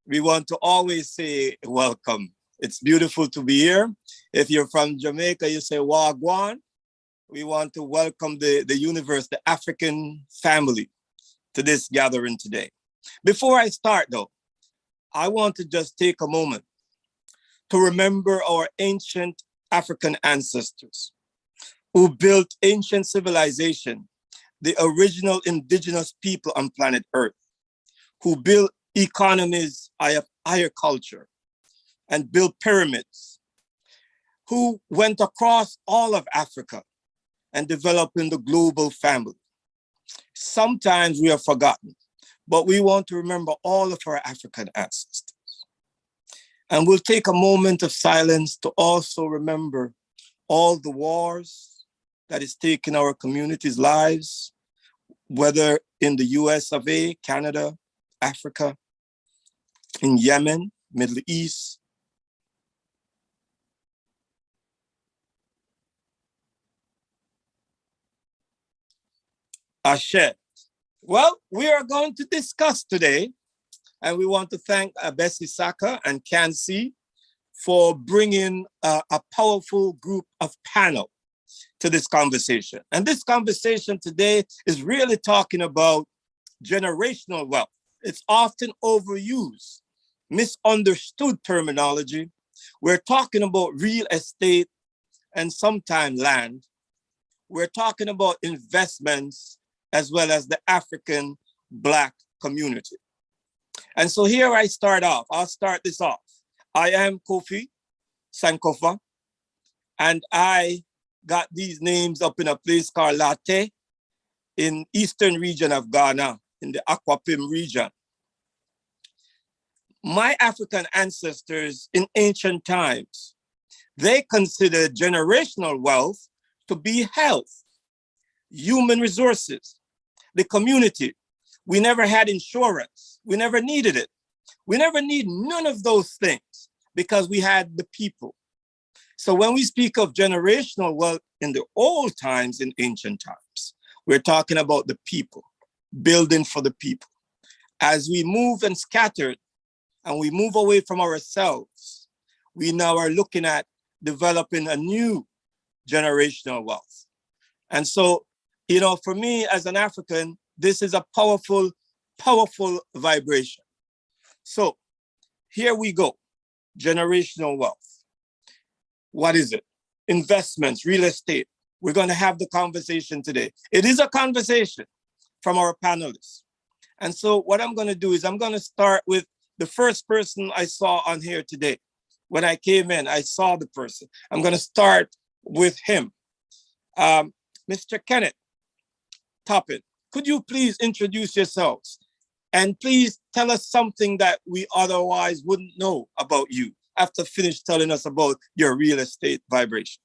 we want to always say welcome. It's beautiful to be here. If you're from Jamaica, you say Wagwan. We want to welcome the universe, the African family, to this gathering today. Before I start, though, I want to just take a moment to remember our ancient African ancestors who built ancient civilization, the original indigenous people on planet Earth, who built economies of higher culture and built pyramids, who went across all of Africa and developed in the global family. Sometimes we are forgotten, but we want to remember all of our African ancestors. And we'll take a moment of silence to also remember all the wars that is taking our communities' lives, whether in the US of A, Canada, Africa, in Yemen, Middle East. Ashe. Well, we are going to discuss today, and we want to thank Bese, Saka and CANCC for bringing a powerful group of panel to this conversation. And this conversation today is really talking about generational wealth. It's often overused, misunderstood terminology. We're talking about real estate and sometimes land. We're talking about investments as well as the African Black community. And so here I start off. I'll start this off. I am Kofi Sankofa, and I got these names up in a place called Latte in eastern region of Ghana, in the Aquapim region. My African ancestors in ancient times, they considered generational wealth to be health, human resources, the community. We never had insurance. We never needed it. We never need none of those things because we had the people. So when we speak of generational wealth in the old times, in ancient times, we're talking about the people, building for the people. As we move and scattered and we move away from ourselves, we now are looking at developing a new generational wealth. And so, you know, for me as an African, this is a powerful, powerful vibration. So here we go, generational wealth. What is it? Investments, real estate. We're going to have the conversation today. It is a conversation from our panelists. And so what I'm going to do is I'm going to start with the first person I saw on here today. When I came in, I saw the person. I'm going to start with him. Mr. Kenneth, Toppin, could you please introduce yourselves? And please tell us something that we otherwise wouldn't know about you after finish telling us about your real estate vibration.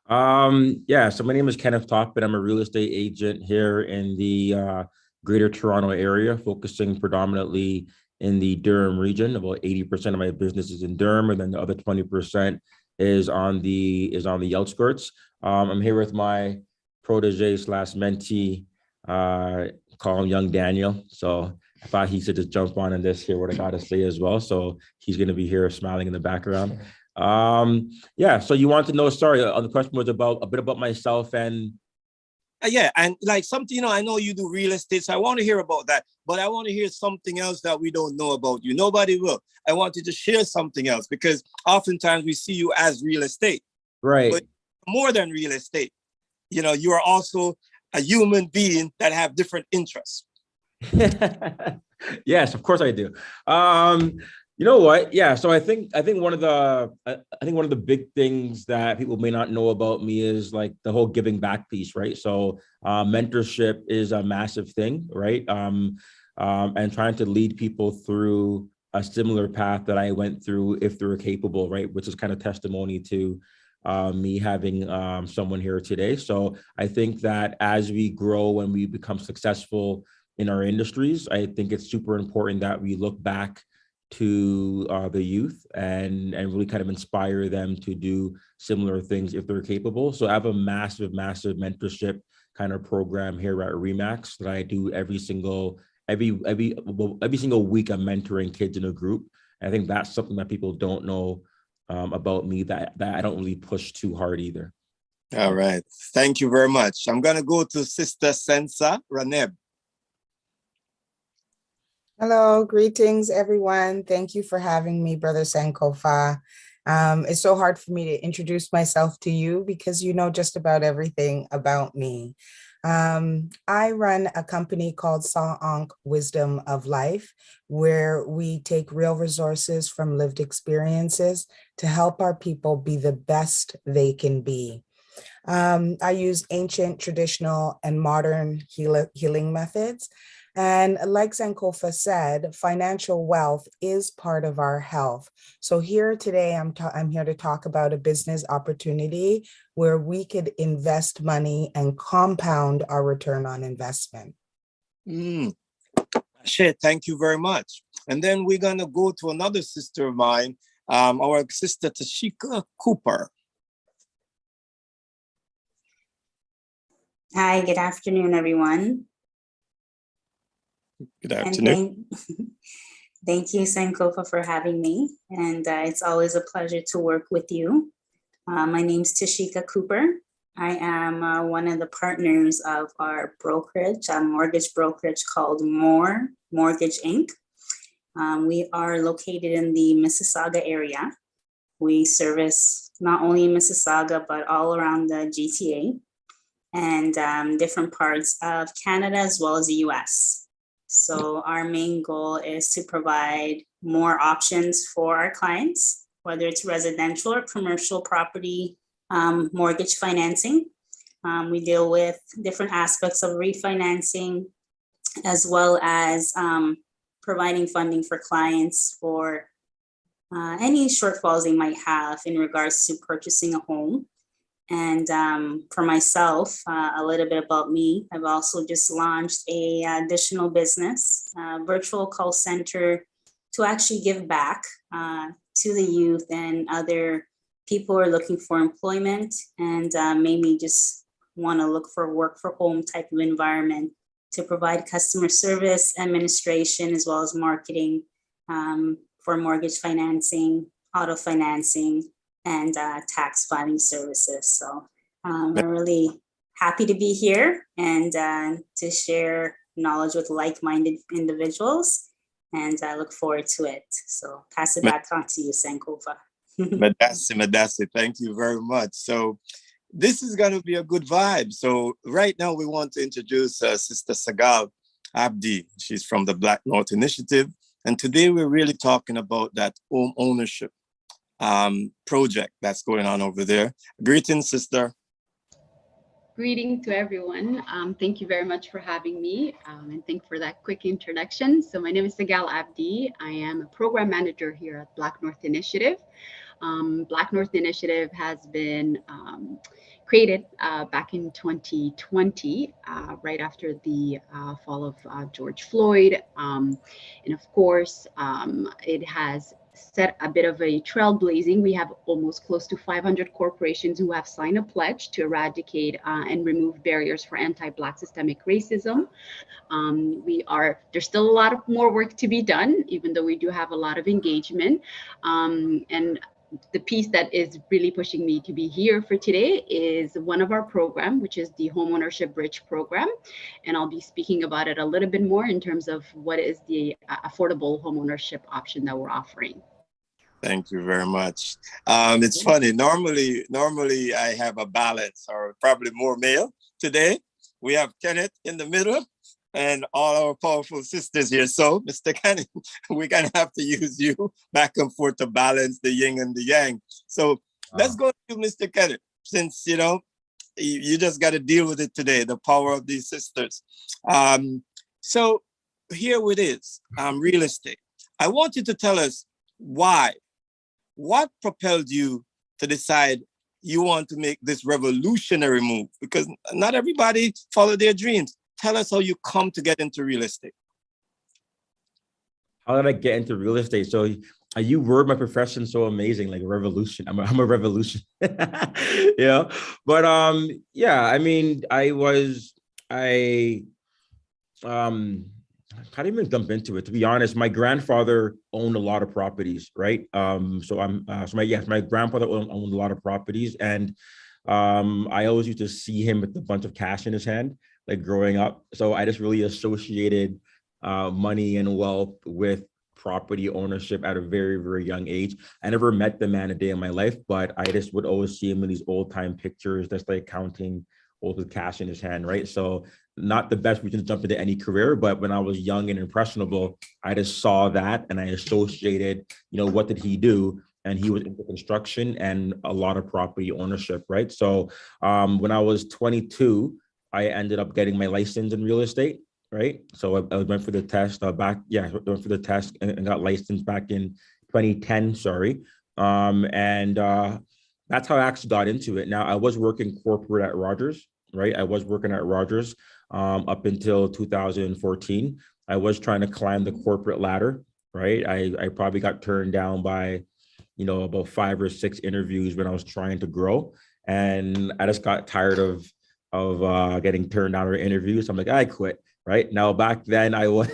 Yeah, so my name is Kenneth Toppin. I'm a real estate agent here in the Greater Toronto area, focusing predominantly in the Durham region. About 80% of my business is in Durham, and then the other 20% is on the outskirts. I'm here with my protege / mentee, call him Young Daniel. So I thought he should just jump on and just hear what I got to say as well. So he's going to be here smiling in the background. Yeah, so you want to know, sorry, the question was about a bit about myself and yeah, and like something, you know, I know you do real estate, so I want to hear about that, but I want to hear something else that we don't know about you. Nobody will. I want you to share something else because oftentimes we see you as real estate, right? But more than real estate, you know, you are also a human being that have different interests. Yes, of course I do. You know what? Yeah. So I think one of the big things that people may not know about me is like the whole giving back piece, right? So mentorship is a massive thing, right? And trying to lead people through a similar path that I went through, if they were capable, right? Which is kind of testimony to me having someone here today. So I think that as we grow and we become successful in our industries, I think it's super important that we look back to the youth and really kind of inspire them to do similar things if they're capable. So I have a massive mentorship kind of program here at RE/MAX that I do every single every single week I'm mentoring kids in a group. And I think that's something that people don't know about me that I don't really push too hard either. All right. Thank you very much. I'm going to go to Sister sensaRaNeb. Hello, greetings, everyone. Thank you for having me, Brother Sankofa. It's so hard for me to introduce myself to you because you know just about everything about me. I run a company called CANCC Wisdom of Life, where we take real resources from lived experiences to help our people be the best they can be. I use ancient, traditional, and modern healing methods. And like Sankofa said, financial wealth is part of our health. So here today, I'm here to talk about a business opportunity where we could invest money and compound our return on investment. Shit, thank you very much. And then we're going to go to another sister of mine, our sister Tasheka Cooper. Hi, good afternoon, everyone. Good afternoon. Thank you, Sankofa, for having me. And it's always a pleasure to work with you. My name's Tasheka Cooper. I am one of the partners of our brokerage, a mortgage brokerage called More Mortgage Inc. We are located in the Mississauga area. We service not only Mississauga, but all around the GTA and different parts of Canada as well as the US. So our main goal is to provide more options for our clients, whether it's residential or commercial property mortgage financing. We deal with different aspects of refinancing, as well as providing funding for clients for any shortfalls they might have in regards to purchasing a home. And for myself, a little bit about me, I've also just launched a additional business, virtual call center to actually give back to the youth and other people who are looking for employment and maybe just want to look for work for home type of environment to provide customer service, administration, as well as marketing for mortgage financing, auto financing, and tax filing services. So I'm really happy to be here and to share knowledge with like-minded individuals, and I look forward to it. So pass it back on to you, Sankofa. Madasi, thank you very much. So this is going to be a good vibe. So right now we want to introduce Sister Sagal Abdi. She's from the Black North Initiative. And today we're really talking about that home ownership project that's going on over there. Greetings, sister. Greeting to everyone. Thank you very much for having me and thank you for that quick introduction. So my name is Sagal Abdi. I am a program manager here at Black North Initiative. Black North Initiative has been created back in 2020, right after the fall of George Floyd. And of course, it has set a bit of a trailblazing. We have almost close to 500 corporations who have signed a pledge to eradicate and remove barriers for anti-Black systemic racism. There's still a lot of more work to be done, even though we do have a lot of engagement. And the piece that is really pushing me to be here for today is one of our program, which is the Homeownership Bridge program. And I'll be speaking about it a little bit more in terms of what is the affordable homeownership option that we're offering. Thank you very much. It's funny. Normally I have a balance, or probably more male. Today we have Kenneth in the middle and all our powerful sisters here. So, Mr. Kenneth, we're gonna have to use you back and forth to balance the yin and the yang. So let's go to Mr. Kenneth, since you just got to deal with it today, the power of these sisters. So here it is, real estate. I want you to tell us what propelled you to decide you want to make this revolutionary move? Because not everybody follow their dreams. Tell us how you come to get into real estate. How did I get into real estate? So you word my profession so amazing, like a revolution. I'm a revolution. Yeah. But yeah, I mean, how Can't even jump into it. To be honest, my grandfather owned a lot of properties, right? My grandfather owned a lot of properties, and I always used to see him with a bunch of cash in his hand, like growing up. So I just really associated money and wealth with property ownership at a very, very young age. I never met the man a day in my life, but I just would always see him in these old time pictures, just like counting old with cash in his hand, right? So not the best reason to jump into any career, but when I was young and impressionable, I just saw that and I associated, what did he do? And he was into construction and a lot of property ownership, right? So when I was 22, I ended up getting my license in real estate, right? So I went for the test went for the test and got licensed back in 2010, sorry. That's how I actually got into it. Now, I was working corporate at Rogers, right? I was working at Rogers up until 2014. I was trying to climb the corporate ladder, right? I probably got turned down by, about 5 or 6 interviews when I was trying to grow. And I just got tired of getting turned down or interviews. So I'm like, I quit. Right now, back then it was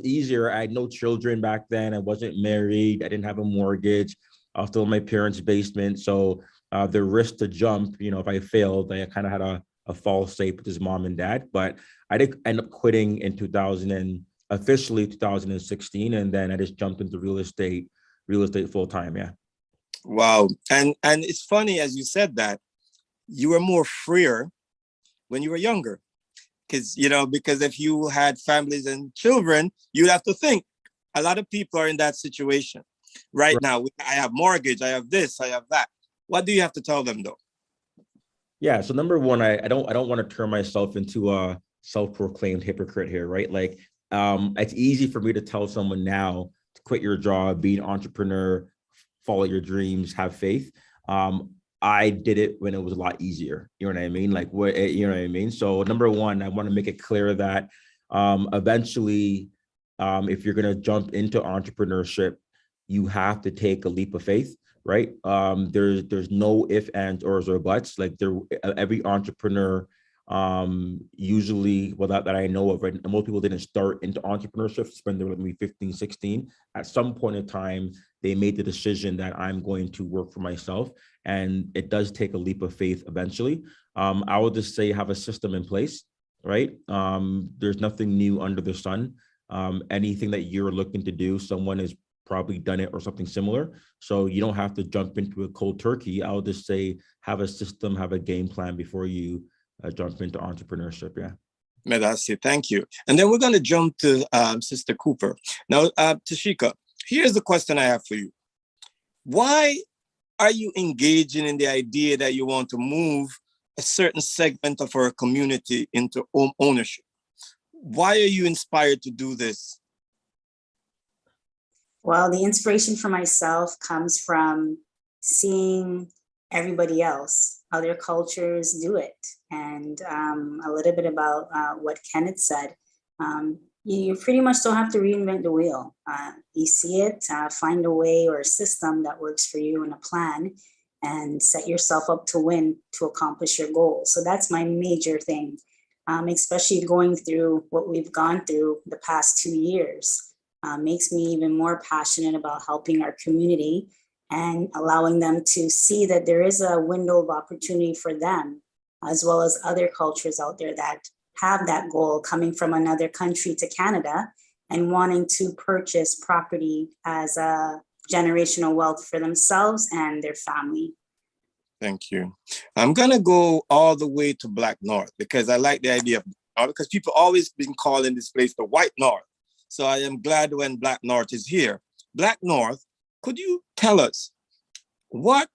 easier. I had no children back then. I wasn't married. I didn't have a mortgage. I was still in my parents' basement. So the risk to jump, if I failed, I kind of had a false safe with his mom and dad. But I did end up quitting in officially 2016. And then I just jumped into real estate full time. Yeah. Wow. And it's funny, as you said that, you were more freer when you were younger. Because if you had families and children, you'd have to think. A lot of people are in that situation right now. I have mortgage, I have this, I have that. What do you have to tell them though? Yeah. So number one, I don't want to turn myself into a self-proclaimed hypocrite here, right? Like, it's easy for me to tell someone now to quit your job, be an entrepreneur, follow your dreams, have faith. I did it when it was a lot easier. You know what I mean? So number one, I want to make it clear that eventually, if you're going to jump into entrepreneurship, you have to take a leap of faith, right? There's no ifs, ands, ors, or buts. Like every entrepreneur usually, that I know of, right? And most people didn't start into entrepreneurship, spend their maybe 15, 16. At some point in time, they made the decision that I'm going to work for myself. And it does take a leap of faith eventually. I would just say have a system in place, right? There's nothing new under the sun. Anything that you're looking to do, someone has probably done it or something similar. So you don't have to jump into a cold turkey. I would just say have a system, have a game plan before you jump into entrepreneurship. Yeah. Medasi, thank you. And then we're going to jump to Sister Cooper. Now, Tasheka, here's the question I have for you. Why are you engaging in the idea that you want to move a certain segment of our community into home ownership? Why are you inspired to do this? Well, the inspiration for myself comes from seeing everybody else, other cultures do it. And a little bit about what Kenneth said. You pretty much don't have to reinvent the wheel. You see it, find a way or a system that works for you and a plan, and set yourself up to win to accomplish your goals. So that's my major thing, especially going through what we've gone through the past 2 years. Makes me even more passionate about helping our community and allowing them to see that there is a window of opportunity for them, as well as other cultures out there that have that goal, coming from another country to Canada and wanting to purchase property as a generational wealth for themselves and their family. Thank you. I'm going to go all the way to Black North because I like the idea of, because people always been calling this place the White North. So I am glad when Black North is here. Black North, could you tell us what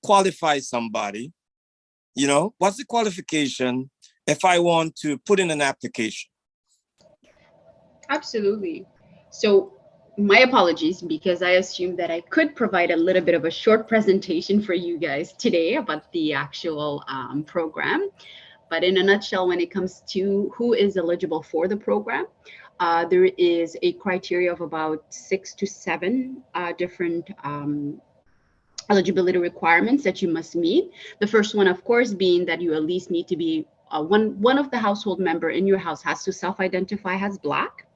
qualifies somebody? What's the qualification if I want to put in an application? Absolutely. So my apologies, because I assumed that I could provide a little bit of a short presentation for you guys today about the actual program. But in a nutshell, when it comes to who is eligible for the program, there is a criteria of about 6 to 7 different eligibility requirements that you must meet. The first one, of course, being that you at least need to be one of the household member in your house has to self-identify as Black.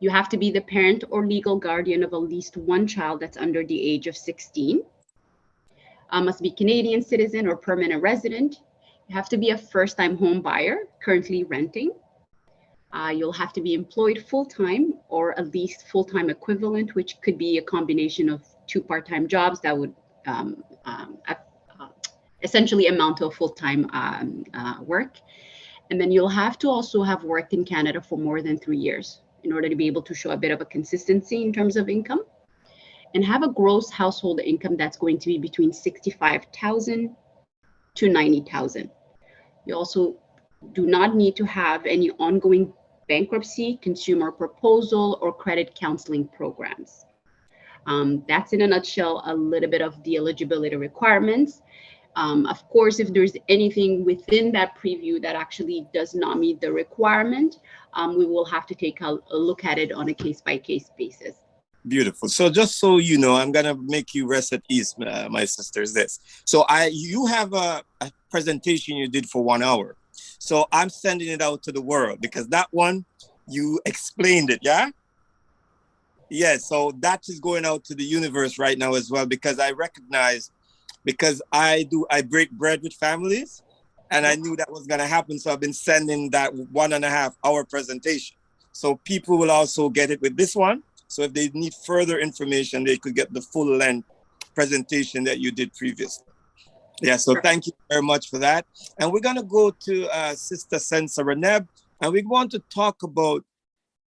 You have to be the parent or legal guardian of at least one child that's under the age of 16. Must be Canadian citizen or permanent resident. You have to be a first-time home buyer, currently renting. You'll have to be employed full-time or at least full-time equivalent, which could be a combination of 2 part-time jobs that would essentially amount to a full-time work. And then you'll have to also have worked in Canada for more than 3 years in order to be able to show a bit of a consistency in terms of income, and have a gross household income that's going to be between 65,000 to 90,000. You also do not need to have any ongoing bankruptcy, consumer proposal, or credit counseling programs. That's in a nutshell a little bit of the eligibility requirements. Of course, if there's anything within that preview that actually does not meet the requirement, we will have to take a look at it on a case-by-case basis. Beautiful. So just so you know, I'm going to make you rest at ease, my sisters, this. So you have a presentation you did for 1 hour. So I'm sending it out to the world because that one, you explained it, yeah? Yes, so that is going out to the universe right now as well, because I recognize, because I break bread with families, and I knew that was going to happen. So I've been sending that 1.5 hour presentation. So people will also get it with this one. So if they need further information, they could get the full length presentation that you did previously. Yeah, so thank you very much for that. And we're going to go to Sister sensaRaNeb, and we want to talk about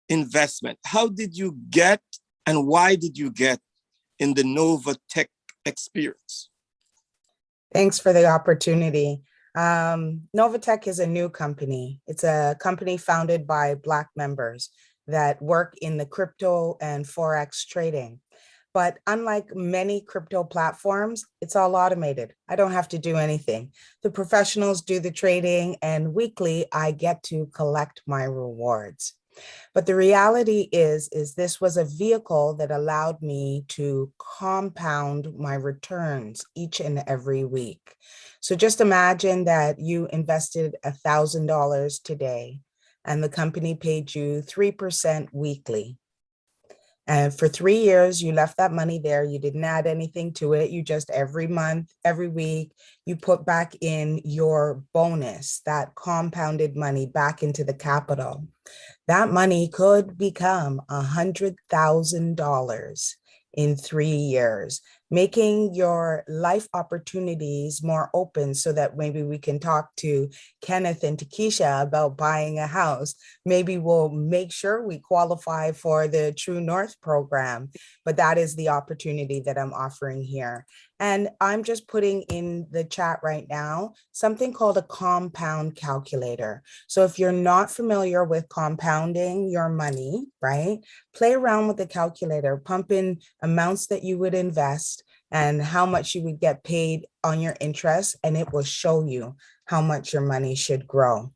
investment. How did you get and why did you get in the Novatech experience? Thanks for the opportunity. Novatech is a new company. It's a company founded by Black members that work in the crypto and Forex trading. But unlike many crypto platforms, it's all automated. I don't have to do anything. The professionals do the trading, and weekly I get to collect my rewards. But the reality is this was a vehicle that allowed me to compound my returns each and every week. So just imagine that you invested $1,000 today and the company paid you 3% weekly. And for 3 years, you left that money there. You didn't add anything to it. You just every month, every week, you put back in your bonus, that compounded money back into the capital. That money could become $100,000 in 3 years, making your life opportunities more open so that maybe we can talk to Kenneth and Tasheka about buying a house. Maybe we'll make sure we qualify for the True North program, but that is the opportunity that I'm offering here. And I'm just putting in the chat right now something called a compound calculator. So if you're not familiar with compounding your money, right, play around with the calculator, pump in amounts that you would invest and how much you would get paid on your interest, and it will show you how much your money should grow.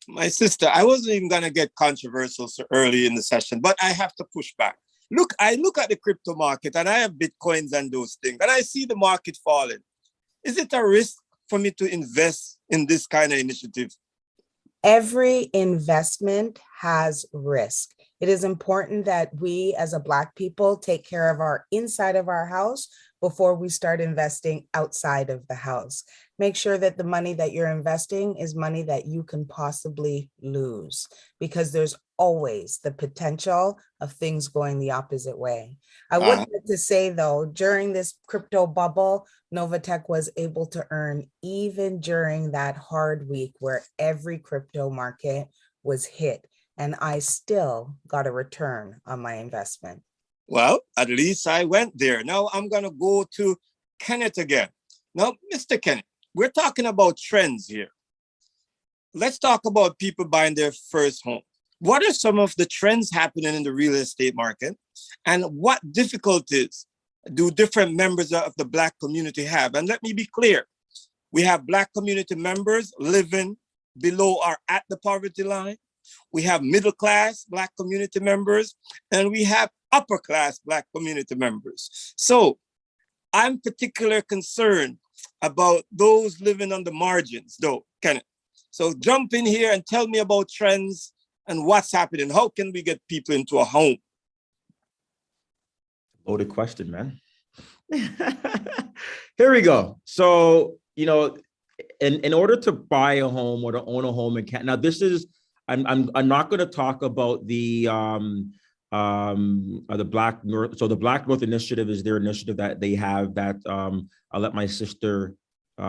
My sister, I wasn't even going to get controversial so early in the session, but I have to push back. Look, I look at the crypto market and I have Bitcoins and those things, and I see the market falling. Is it a risk for me to invest in this kind of initiative? Every investment has risk. It is important that we as a Black people take care of our inside of our house before we start investing outside of the house. Make sure that the money that you're investing is money that you can possibly lose, because there's always the potential of things going the opposite way. I would like to say though, during this crypto bubble, Novatech was able to earn even during that hard week where every crypto market was hit, and I still got a return on my investment. Well, at least I went there. Now I'm going to go to Kenneth again. Now, Mr. Kenneth, we're talking about trends here. Let's talk about people buying their first home. What are some of the trends happening in the real estate market, and what difficulties do different members of the Black community have? And let me be clear, we have Black community members living below or at the poverty line. We have middle-class Black community members, and we have upper-class Black community members. So I'm particularly concerned about those living on the margins, though, Kenneth. So jump in here and tell me about trends and what's happening. How can we get people into a home? Loaded question, man. Here we go. So, you know, in order to buy a home or to own a home in Canada, now this is, I'm not going to talk about the Black North. So the Black North Initiative is their initiative that they have that I'll let my sister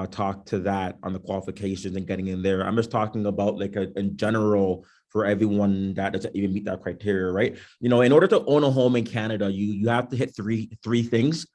talk to that on the qualifications and getting in there. I'm just talking about like in general for everyone that doesn't even meet that criteria, right? You know, in order to own a home in Canada, you have to hit three things.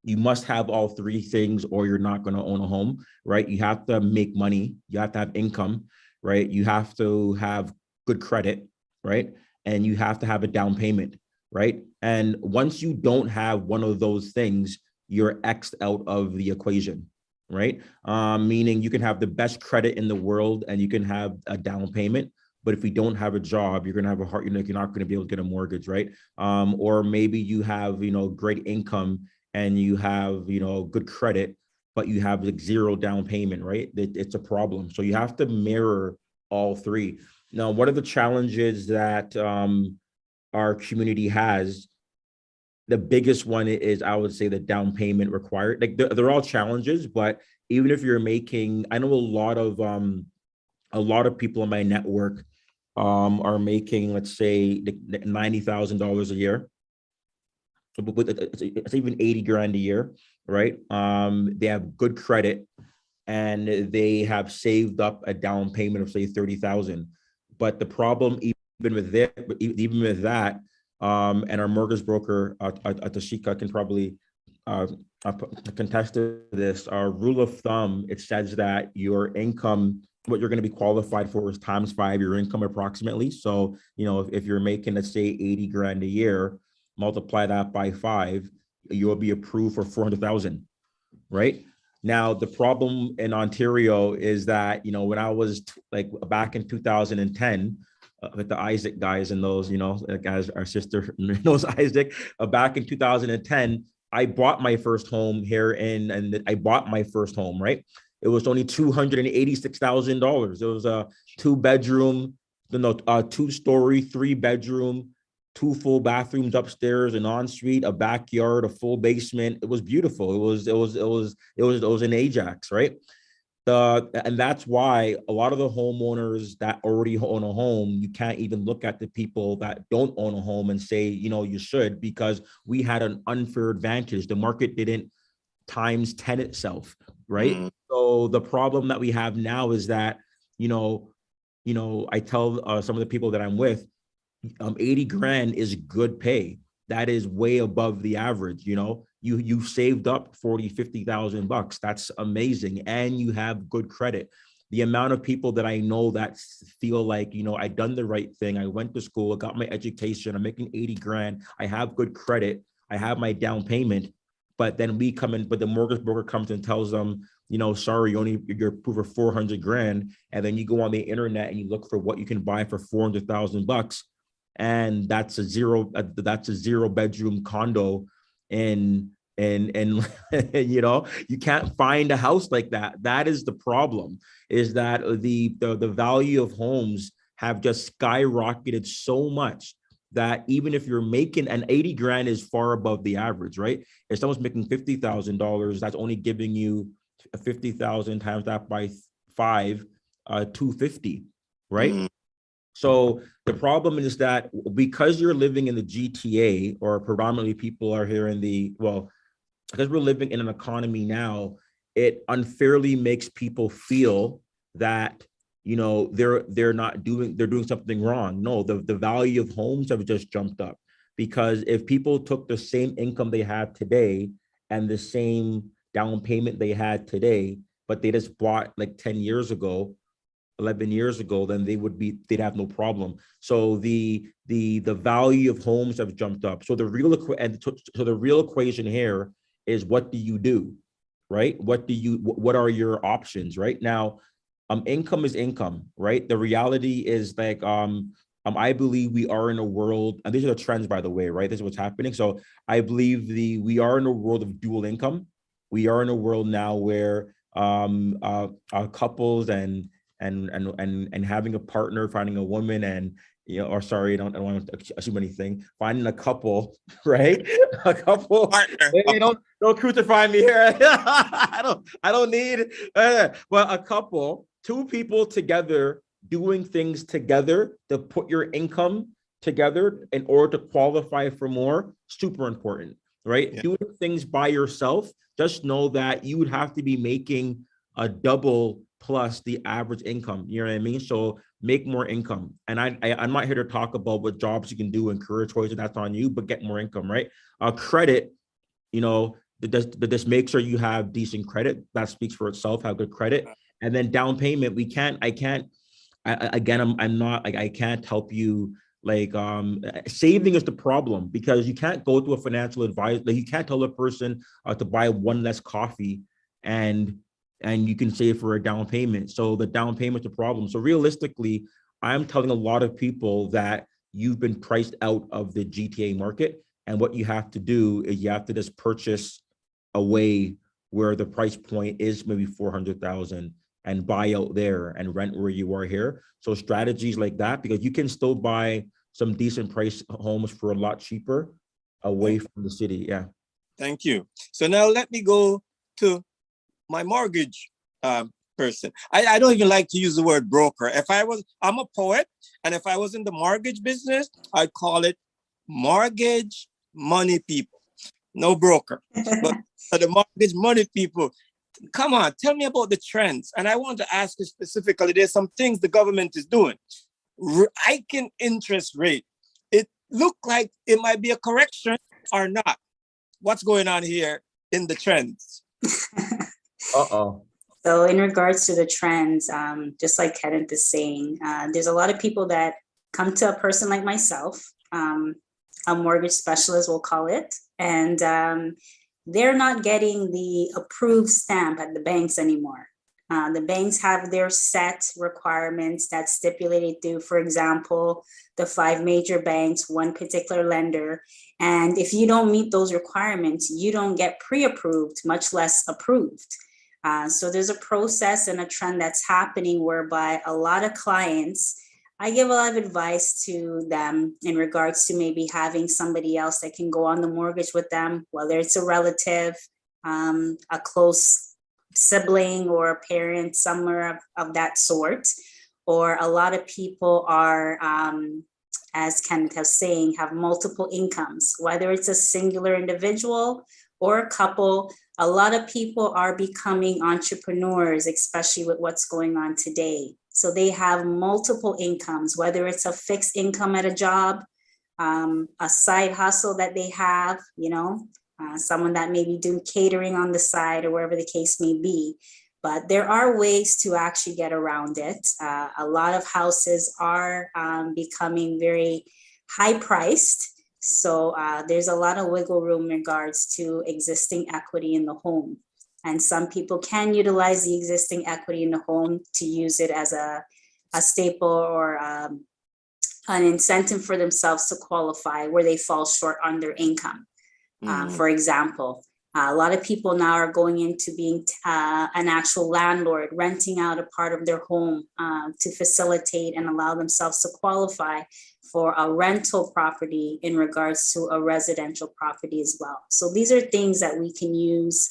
You must have all three things or you're not going to own a home, right? You have to make money. You have to have income, right? You have to have good credit, right? And you have to have a down payment, right? And once you don't have one of those things, you're X'd out of the equation, right? Meaning you can have the best credit in the world and you can have a down payment, but if you don't have a job, you're going to have a hard, you're not going to be able to get a mortgage, right? Or maybe you have, great income and you have, good credit, but you have like zero down payment, right? It's a problem. So you have to mirror all three. Now, one of the challenges that our community has, the biggest one is, I would say, the down payment required. Like they're all challenges, but even if you're making, I know a lot of people in my network are making, let's say, $90,000 a year. So it's even 80 grand a year, right? They have good credit and they have saved up a down payment of say 30,000. But the problem, even with that, and our mortgage broker, Tasheka, can probably contest to this. Our rule of thumb, it says that your income, what you're going to be qualified for, is times 5 your income approximately. So, if you're making, let's say, 80 grand a year, multiply that by 5, you'll be approved for 400,000, right? Now, the problem in Ontario is that, when I was like back in 2010, with the Isaac guys and those, guys, our sister knows Isaac, back in 2010, I bought my first home here and I bought my first home, right? It was only $286,000. It was a 2-bedroom, 2-story, 3-bedroom, 2 full bathrooms upstairs, an ensuite, a backyard, a full basement. It was beautiful. It was an Ajax, right? And that's why a lot of the homeowners that already own a home, you can't even look at the people that don't own a home and say, you should, because we had an unfair advantage. The market didn't times 10 itself, right? Mm-hmm. So the problem that we have now is that, I tell some of the people that I'm with, 80 grand is good pay. That is way above the average. You saved up 40, 50,000 bucks. That's amazing. And you have good credit. The amount of people that I know that feel like, I done the right thing. I went to school, I got my education, I'm making 80 grand. I have good credit. I have my down payment. But then but the mortgage broker comes and tells them, sorry, you're approved for 400 grand. And then you go on the internet and you look for what you can buy for 400,000 bucks. And that's a 0-bedroom condo and you can't find a house like that. That is the problem, is that the value of homes have just skyrocketed so much that even if you're making, and 80 grand is far above the average, right? If someone's making $50,000, that's only giving you 50,000 times that by 5, 250, right? Mm-hmm. So the problem is that because you're living in the GTA, or predominantly people are here because we're living in an economy now, it unfairly makes people feel that, they're doing something wrong. No, the value of homes have just jumped up, because if people took the same income they have today and the same down payment they had today, but they just bought like 10 years ago, 11 years ago, then they'd have no problem. So the value of homes have jumped up. So the real equation here is, what do you do, right? What are your options right now? Income is income, right? The reality is like, I believe we are in a world, and these are the trends, by the way, right? This is what's happening. So I believe we are in a world of dual income. We are in a world now where couples and and having a partner, finding a woman, and or sorry, I don't want to assume anything. Finding a couple, right? A couple. Partner. Don't crucify me here. I don't need. But a couple, two people together doing things together to put your income together in order to qualify for more, super important, right? Yeah. Doing things by yourself, just know that you would have to be making a double plus the average income. You know what I mean? So make more income. And I'm not here to talk about what jobs you can do and career choices, that's on you, but get more income, right? Credit, just make sure you have decent credit. That speaks for itself, have good credit. And then down payment, I can't help you. Like saving is the problem, because you can't go to a financial advisor. Like, you can't tell a person to buy one less coffee and you can save for a down payment. So the down payment's a problem. So realistically, I'm telling a lot of people that you've been priced out of the GTA market, and what you have to do is you have to just purchase away where the price point is maybe 400,000 and buy out there and rent where you are here. So strategies like that, because you can still buy some decent price homes for a lot cheaper away from the city. Yeah. Thank you. So now let me go to my mortgage person. I don't even like to use the word broker. I'm a poet, and if I was in the mortgage business, I'd call it mortgage money people. No broker. But the mortgage money people, come on, tell me about the trends. And I want to ask you specifically, there's some things the government is doing. Hiking interest rate. It looked like it might be a correction or not. What's going on here in the trends? Uh-oh. So in regards to the trends, just like Kenneth is saying, there's a lot of people that come to a person like myself, a mortgage specialist, we'll call it, and they're not getting the approved stamp at the banks anymore. The banks have their set requirements that's stipulated through, for example, the 5 major banks, one particular lender. And if you don't meet those requirements, you don't get pre-approved, much less approved. So there's a process and a trend that's happening whereby a lot of clients, I give a lot of advice to them in regards to maybe having somebody else that can go on the mortgage with them, whether it's a relative, a close sibling or a parent, somewhere of that sort. Or a lot of people are, as Kenneth was saying, have multiple incomes, whether it's a singular individual or a couple. A lot of people are becoming entrepreneurs, especially with what's going on today. So they have multiple incomes, whether it's a fixed income at a job, a side hustle that they have, someone that may be doing catering on the side or wherever the case may be. But there are ways to actually get around it. A lot of houses are becoming very high priced. So there's a lot of wiggle room in regards to existing equity in the home. And some people can utilize the existing equity in the home to use it as a staple or an incentive for themselves to qualify where they fall short on their income. For example, a lot of people now are going into being an actual landlord, renting out a part of their home to facilitate and allow themselves to qualify for a rental property in regards to a residential property as well. So these are things that we can use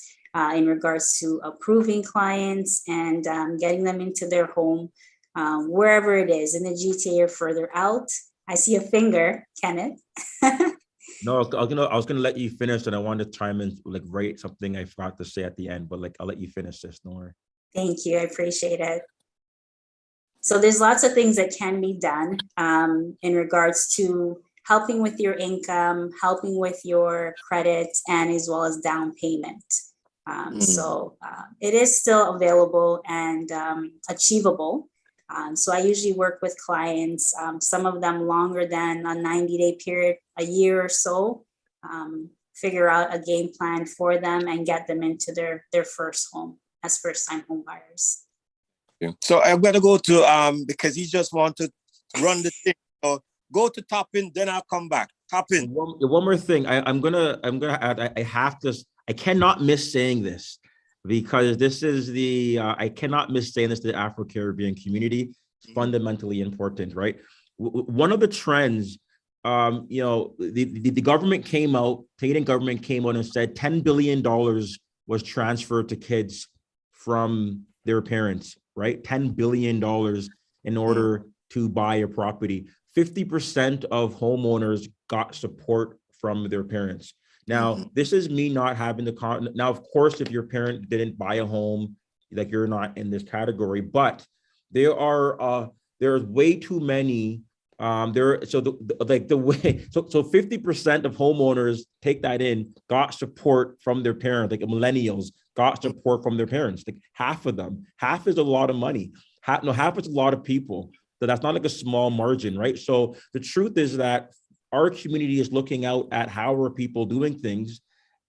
in regards to approving clients and getting them into their home, wherever it is, in the GTA or further out. I see a finger, Kenneth. No, I was gonna let you finish, and I wanted to chime in, write something I forgot to say at the end, but I'll let you finish this. Don't worry. Thank you, I appreciate it. So there's lots of things that can be done in regards to helping with your income, helping with your credit, and as well as down payment. So it is still available and achievable. So I usually work with clients, some of them longer than a 90-day period, a year or so, figure out a game plan for them and get them into their first home as first-time home buyers. So I'm going to go to, because he just wanted to run the thing. So go to Toppin, then I'll come back. Toppin. One more thing. I'm gonna add, I cannot miss saying this. because this is the, I cannot miss saying this to the Afro-Caribbean community. It's fundamentally important, right? One of the trends, you know, the government came out, Canadian government came out and said $10 billion was transferred to kids from their parents, right? $10 billion in order to buy a property. 50% of homeowners got support from their parents. Now, this is me not having the now, of course, if your parent didn't buy a home, like, you're not in this category, but there's way too many. So 50% of homeowners, take that in, got support from their parents, like millennials got support from their parents. Like half of them. Half is a lot of money. Half is a lot of people. So that's not like a small margin, right? So the truth is that our community is looking out at how are people doing things,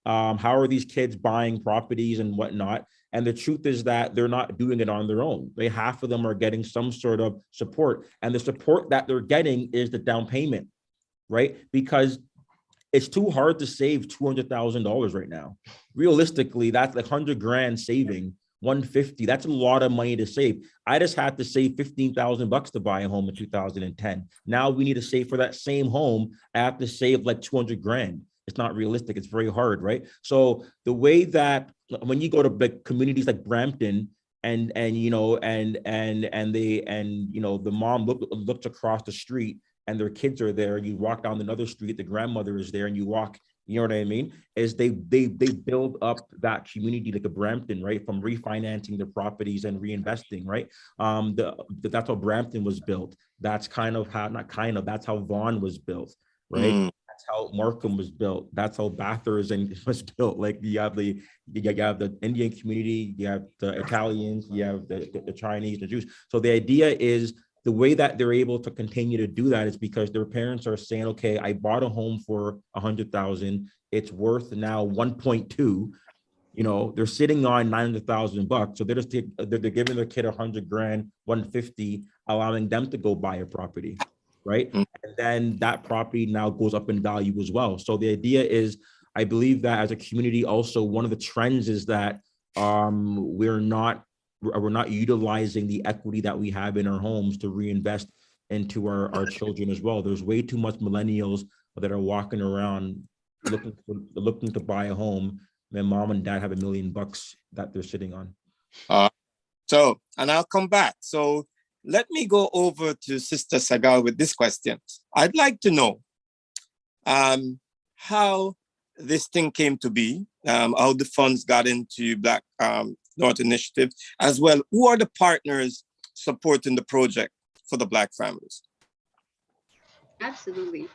how are these kids buying properties and whatnot. And the truth is that they're not doing it on their own. Half of them are getting some sort of support. And the support that they're getting is the down payment, right? Because it's too hard to save $200,000 right now. Realistically, that's like 100 grand saving, 150. That's a lot of money to save. I just had to save $15,000 to buy a home in 2010. Now we need to save for that same home. I have to save like 200 grand. It's not realistic. It's very hard, right? So the way that when you go to big communities like Brampton and you know, and you know, the mom looks across the street and their kids are there, you walk down another street, the grandmother is there, and you walk, you know what I mean? Is they build up that community like a Brampton, right? From refinancing their properties and reinvesting, right? That's how Brampton was built. That's kind of how, not kind of, that's how Vaughan was built, right? That's how Markham was built. That's how Bathurst was built. Like you have the Indian community, you have the Italians, you have the Chinese, the Jews. So the idea is, the way that they're able to continue to do that is because their parents are saying, okay, I bought a home for 100,000. It's worth now 1.2. You know, they're sitting on 900,000 bucks. So they're giving their kid 100 grand, 150, allowing them to go buy a property, right? And then that property now goes up in value as well. So the idea is, I believe that as a community, also one of the trends is that we're not utilizing the equity that we have in our homes to reinvest into our children as well. There's way too much millennials that are walking around looking to buy a home. Their mom and dad have $1 million that they're sitting on. And I'll come back. So let me go over to Sister Sagal with this question. I'd like to know how this thing came to be, how the funds got into Black North Initiative, as well. Who are the partners supporting the project for the Black families? Absolutely.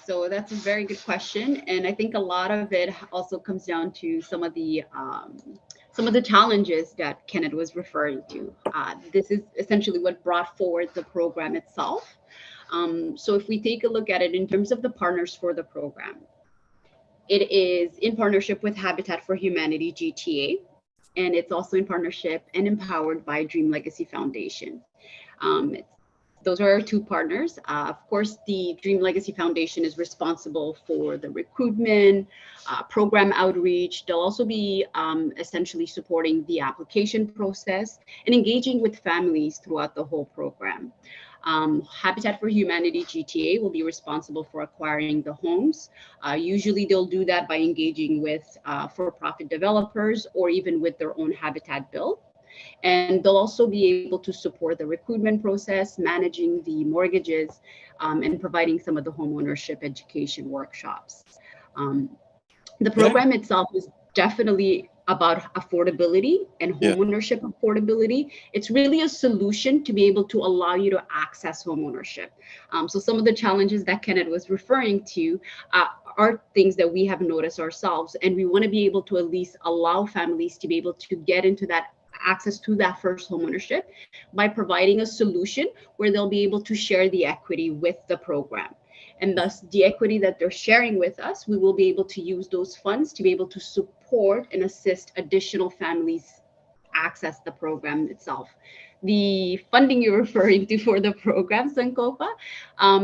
So that's a very good question. And I think a lot of it also comes down to some of the challenges that Kenneth was referring to. This is essentially what brought forward the program itself. So if we take a look at it in terms of the partners for the program, it is in partnership with Habitat for Humanity, GTA, and it's also in partnership and empowered by Dream Legacy Foundation. Those are our two partners. Of course, the Dream Legacy Foundation is responsible for the recruitment, program outreach. They'll also be essentially supporting the application process and engaging with families throughout the whole program. Habitat for Humanity, GTA, will be responsible for acquiring the homes. Usually they'll do that by engaging with for-profit developers or even with their own Habitat build. And they'll also be able to support the recruitment process, managing the mortgages, and providing some of the homeownership education workshops. The program itself is definitely about affordability and homeownership affordability. It's really a solution to be able to allow you to access homeownership. So some of the challenges that Kenneth was referring to are things that we have noticed ourselves, and we want to be able to at least allow families to be able to get into that access to that first homeownership by providing a solution where they'll be able to share the equity with the program. And thus the equity that they're sharing with us, we will be able to use those funds to be able to support and assist additional families access the program itself. The funding you're referring to for the program, Sankofa,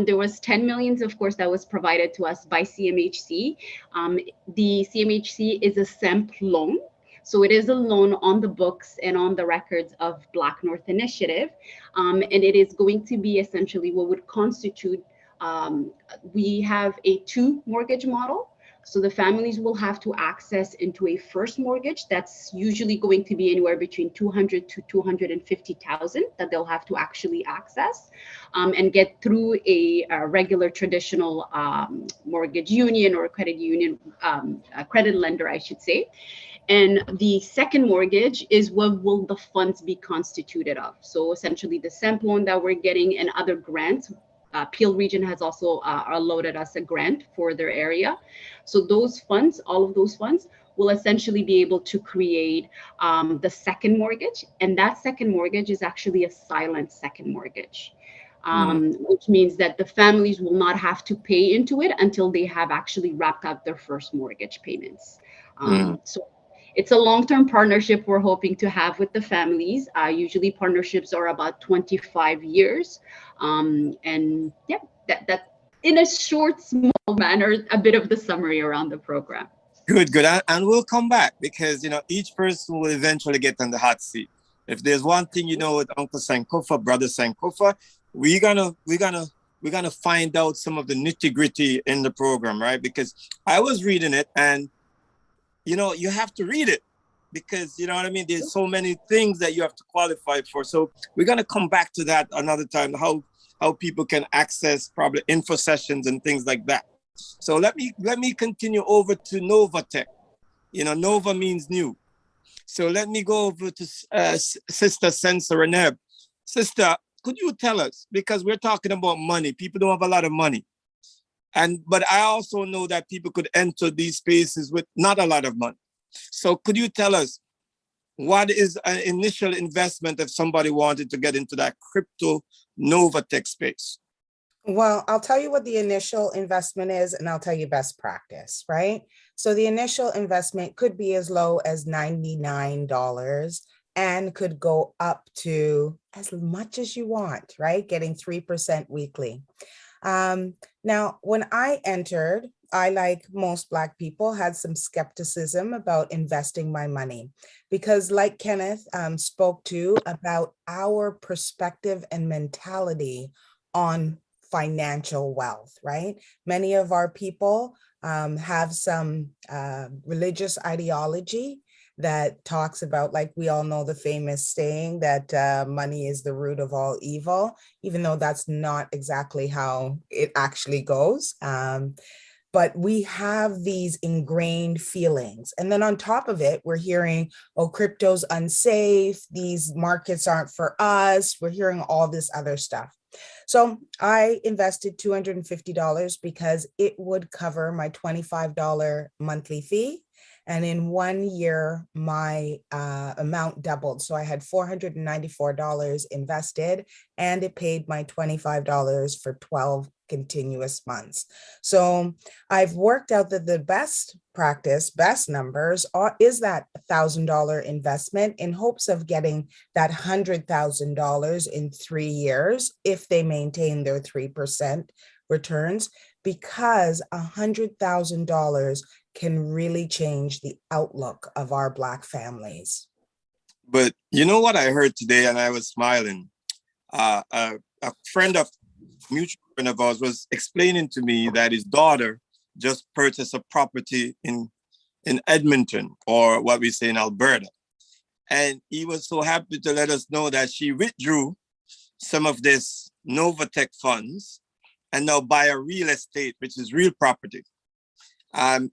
there was 10 million, of course, that was provided to us by CMHC. The CMHC is a SEMP loan. So it is a loan on the books and on the records of Black North Initiative. And it is going to be essentially what would constitute, we have a 2 mortgage model. So the families will have to access into a first mortgage that's usually going to be anywhere between 200 to 250,000 that they'll have to actually access, and get through a regular traditional mortgage union or credit union, a credit lender, I should say. And the second mortgage is what will the funds be constituted of. So essentially the SEMP loan that we're getting and other grants. Peel Region has also allotted us a grant for their area. So those funds, all of those funds, will essentially be able to create the second mortgage. And that second mortgage is actually a silent second mortgage, which means that the families will not have to pay into it until they have actually wrapped up their first mortgage payments. So it's a long-term partnership we're hoping to have with the families. Usually partnerships are about 25 years. And yeah, that in a short, small manner, a bit of the summary around the program. Good. And we'll come back because, each person will eventually get on the hot seat. If there's one thing, with Uncle Sankofa, Brother Sankofa, we're gonna find out some of the nitty-gritty in the program, right? Because I was reading it and you have to read it because, you know what I mean? There's so many things that you have to qualify for. So we're going to come back to that another time, how people can access probably info sessions and things like that. So let me continue over to Novatech. Nova means new. So let me go over to Sister sensaRaNeb. Sister, could you tell us, because we're talking about money, people don't have a lot of money. But I also know that people could enter these spaces with not a lot of money. So could you tell us what is an initial investment if somebody wanted to get into that crypto Novatech space? Well, I'll tell you what the initial investment is, and I'll tell you best practice, right? So the initial investment could be as low as $99 and could go up to as much as you want, right? Getting 3% weekly. Now, when I entered, I, like most Black people, had some skepticism about investing my money because, like Kenneth spoke to about our perspective and mentality on financial wealth, right? Many of our people have some religious ideology that talks about, like we all know the famous saying that money is the root of all evil, even though that's not exactly how it actually goes. But we have these ingrained feelings. And then on top of it, we're hearing, oh, crypto's unsafe, these markets aren't for us. We're hearing all this other stuff. So I invested $250 because it would cover my $25 monthly fee. And in 1 year, my amount doubled. So I had $494 invested and it paid my $25 for 12 continuous months. So I've worked out that the best practice, best numbers is that $1,000 investment in hopes of getting that $100,000 in 3 years if they maintain their 3% returns, because $100,000 can really change the outlook of our Black families. But you know what I heard today, and I was smiling. A mutual friend of ours was explaining to me that his daughter just purchased a property in Edmonton, or what we say in Alberta. And he was so happy to let us know that she withdrew some of this Novatech funds and now buy a real estate, which is real property. And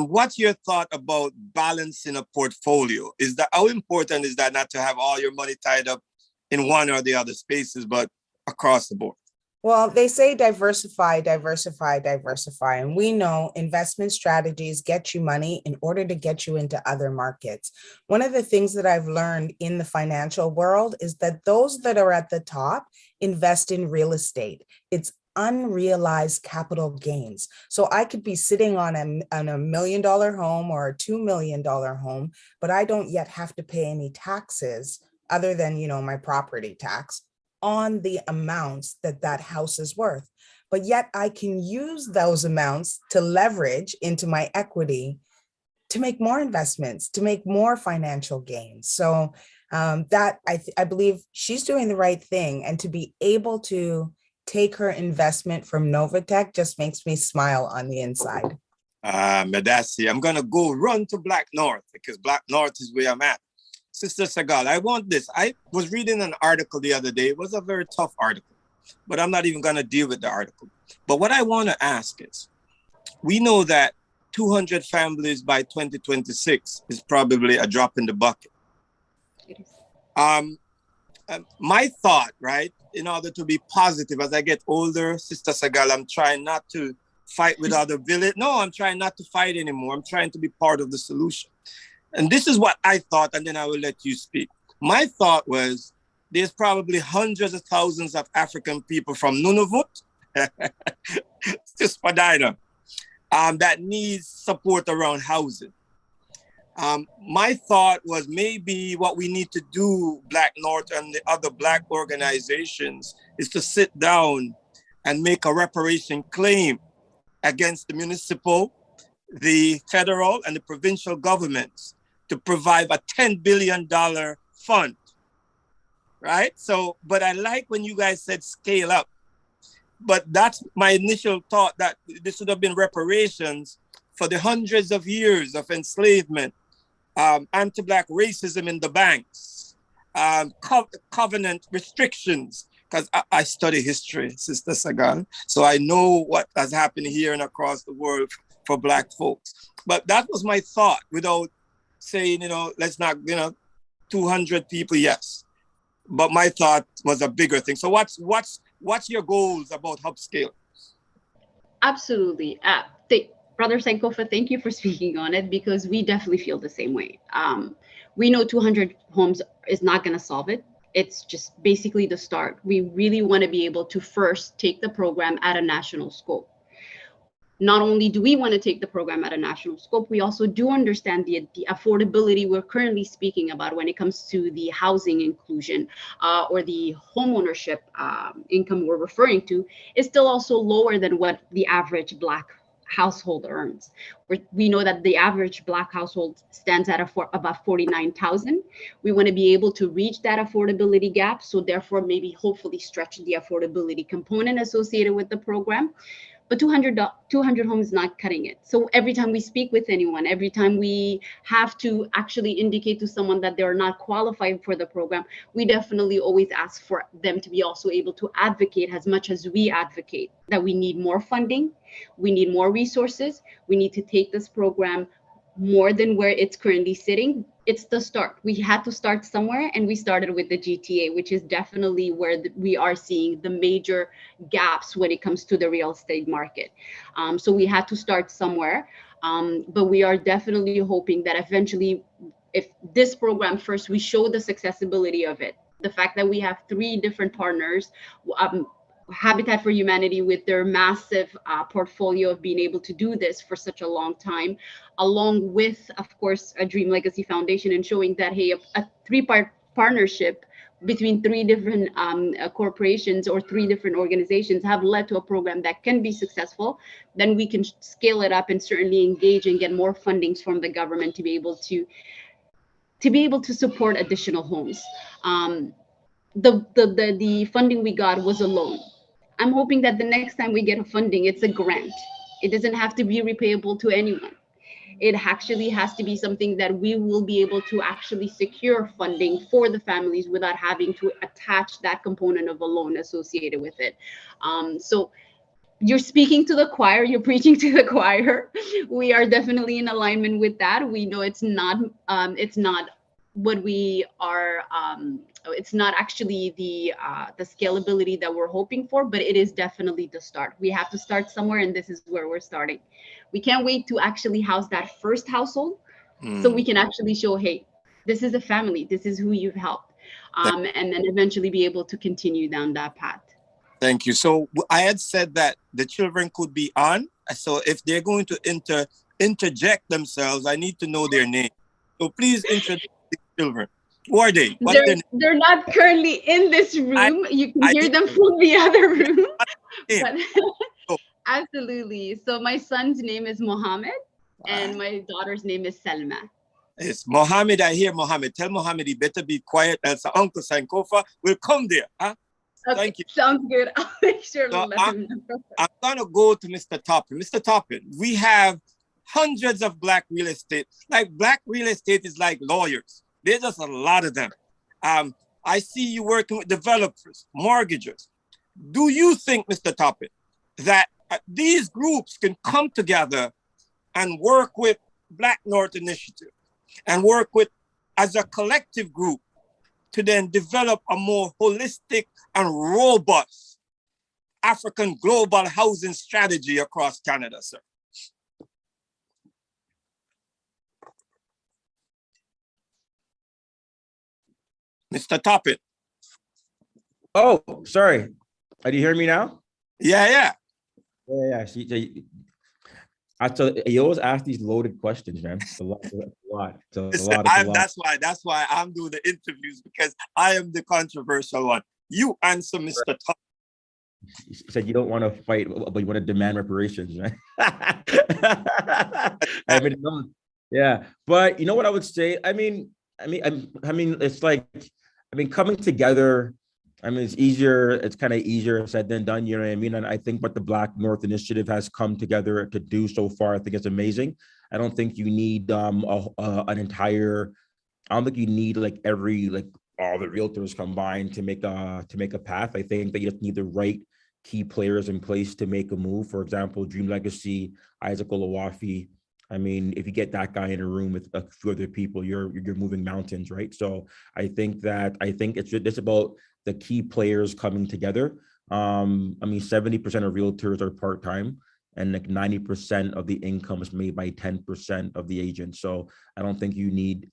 what's your thought about balancing a portfolio? How important is that, not to have all your money tied up in one or the other spaces, but across the board? Well, they say diversify, diversify, diversify. And we know investment strategies get you money in order to get you into other markets. One of the things that I've learned in the financial world is that those that are at the top invest in real estate. It's unrealized capital gains. So I could be sitting on a $1 million home or a $2 million home, but I don't yet have to pay any taxes other than, my property tax on the amounts that house is worth. But yet I can use those amounts to leverage into my equity to make more investments, to make more financial gains. So that I believe she's doing the right thing. And to be able to take her investment from Novatech just makes me smile on the inside. Medasi, I'm going to go run to Black North because Black North is where I'm at. Sister Sagal, I want this. I was reading an article the other day. It was a very tough article, but I'm not even going to deal with the article. But what I want to ask is, we know that 200 families by 2026 is probably a drop in the bucket. My thought, right, in order to be positive as I get older, Sister Sagal, I'm trying not to fight with other village. No, I'm trying not to fight anymore. I'm trying to be part of the solution. And this is what I thought, and then I will let you speak. My thought was there's probably hundreds of thousands of African people from Nunavut to Spadina that needs support around housing. My thought was maybe what we need to do, Black North and the other Black organizations, is to sit down and make a reparation claim against the municipal, the federal, and the provincial governments to provide a $10 billion fund, right? So, but I like when you guys said scale up, but that's my initial thought, that this would have been reparations for the hundreds of years of enslavement, anti-Black racism in the banks, covenant restrictions, because I study history, Sister Sagal, so I know what has happened here and across the world for Black folks. But that was my thought, without saying, let's not, 200 people, yes. But my thought was a bigger thing. So what's your goals about upscale? Absolutely. Brother Sankofa, thank you for speaking on it, because we definitely feel the same way. We know 200 homes is not going to solve it. It's just basically the start. We really want to be able to first take the program at a national scope. Not only do we want to take the program at a national scope, we also do understand the affordability we're currently speaking about when it comes to the housing inclusion or the homeownership income we're referring to is still also lower than what the average Black household earns. We know that the average Black household stands at about 49,000. We want to be able to reach that affordability gap, so therefore maybe hopefully stretch the affordability component associated with the program. But 200 homes is not cutting it. So every time we speak with anyone, every time we have to actually indicate to someone that they're not qualified for the program, we definitely always ask for them to be also able to advocate as much as we advocate that we need more funding, we need more resources, we need to take this program more than where it's currently sitting. It's the start. We had to start somewhere, and we started with the GTA, which is definitely where we are seeing the major gaps when it comes to the real estate market. So we had to start somewhere, but we are definitely hoping that eventually, if this program first, we show the accessibility of it, the fact that we have 3 different partners, Habitat for Humanity with their massive portfolio of being able to do this for such a long time, along with, of course, a Dream Legacy Foundation, and showing that, hey, a 3-part partnership between 3 different corporations or 3 different organizations have led to a program that can be successful, then we can scale it up and certainly engage and get more fundings from the government to be able to support additional homes. The funding we got was a loan. I'm hoping that the next time we get a funding, it's a grant. It doesn't have to be repayable to anyone. It actually has to be something that we will be able to actually secure funding for the families without having to attach that component of a loan associated with it. So you're speaking to the choir, you're preaching to the choir. We are definitely in alignment with that. We know it's not what we are, it's not actually the scalability that we're hoping for, but it is definitely the start. We have to start somewhere, and this is where we're starting. We can't wait to actually house that first household, so we can actually show, hey, this is a family, this is who you've helped, and then eventually be able to continue down that path. Thank you. So I had said that the children could be on, so if they're going to interject themselves, I need to know their name. So please introduce the children. Who are they? What's their name? They're not currently in this room. You can hear them from the other room. But, absolutely. So my son's name is Mohammed. And my daughter's name is Selma. It's Mohammed. I hear Mohammed. Tell Mohammed he better be quiet, else Uncle Sankofa will come there. Huh? Okay, Thank you. sounds good. I'll make sure to So let him know. I'm going to go to Mr. Toppin. Mr. Toppin, we have hundreds of Black real estate. Like Black real estate is like lawyers. There's just a lot of them. I see you working with developers, mortgagers. Do you think, Mr. Toppin, that these groups can come together and work with Black North Initiative and work with as a collective group to then develop a more holistic and robust African global housing strategy across Canada, sir? Mr. Toppin. Oh, sorry. Do you hear me now? Yeah. Yeah. See, you always ask these loaded questions, man. It's a lot. That's why I'm doing the interviews, because I am the controversial one. You answer, Mr. Toppin. You said you don't want to fight, but you want to demand reparations, right? I mean, yeah. But you know what I would say? I mean, it's like, coming together. I mean, it's easier. It's kind of easier said than done. You know what I mean? And I think what the Black North Initiative has come together to do so far, I think it's amazing. I don't think you need an entire. I don't think you need all the realtors combined to make a path. I think that you just need the right key players in place to make a move. For example, Dream Legacy, Isaac Olawafi. I mean, if you get that guy in a room with a few other people, you're moving mountains, right? So I think it's just about the key players coming together. 70% of realtors are part-time, and like 90% of the income is made by 10% of the agents. So I don't think you need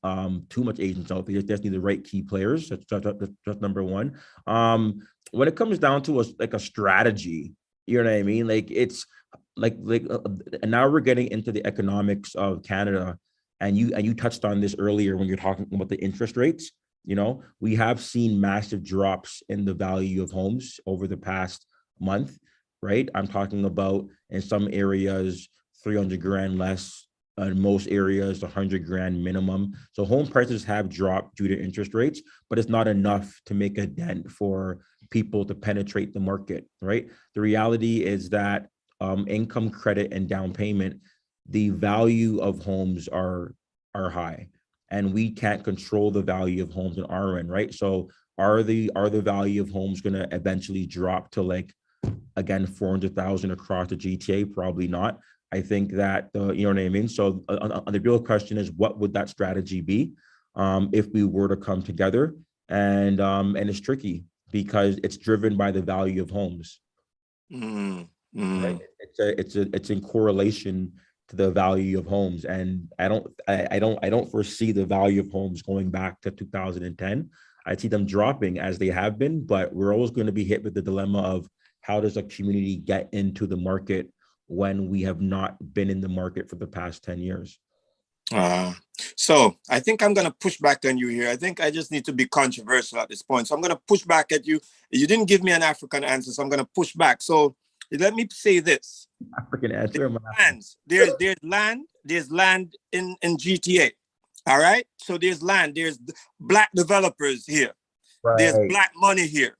too much agents out there. You just need the right key players. That's number one. When it comes down to a strategy, you know what I mean? Like it's and now we're getting into the economics of Canada, and you touched on this earlier when you're talking about the interest rates. You know, we have seen massive drops in the value of homes over the past month, right? I'm talking about in some areas, 300 grand less, in most areas, 100 grand minimum. So home prices have dropped due to interest rates, but it's not enough to make a dent for people to penetrate the market, right? The reality is that income credit and down payment, the value of homes are high, and we can't control the value of homes in our end, right? So are the value of homes going to eventually drop to again 400,000 across the GTA? Probably not. I think that you know what I mean. So the real question is, what would that strategy be if we were to come together? And it's tricky because it's driven by the value of homes. Right? It's in correlation to the value of homes, and I don't foresee the value of homes going back to 2010. I see them dropping as they have been, but we're always going to be hit with the dilemma of how does a community get into the market when we have not been in the market for the past 10 years. So I think I'm going to push back on you here. I think I just need to be controversial at this point. So I'm going to push back at you. You didn't give me an African answer, so I'm going to push back. So let me say this. African answer. There's land in GTA. All right. So there's land. There's Black developers here. Right. There's Black money here.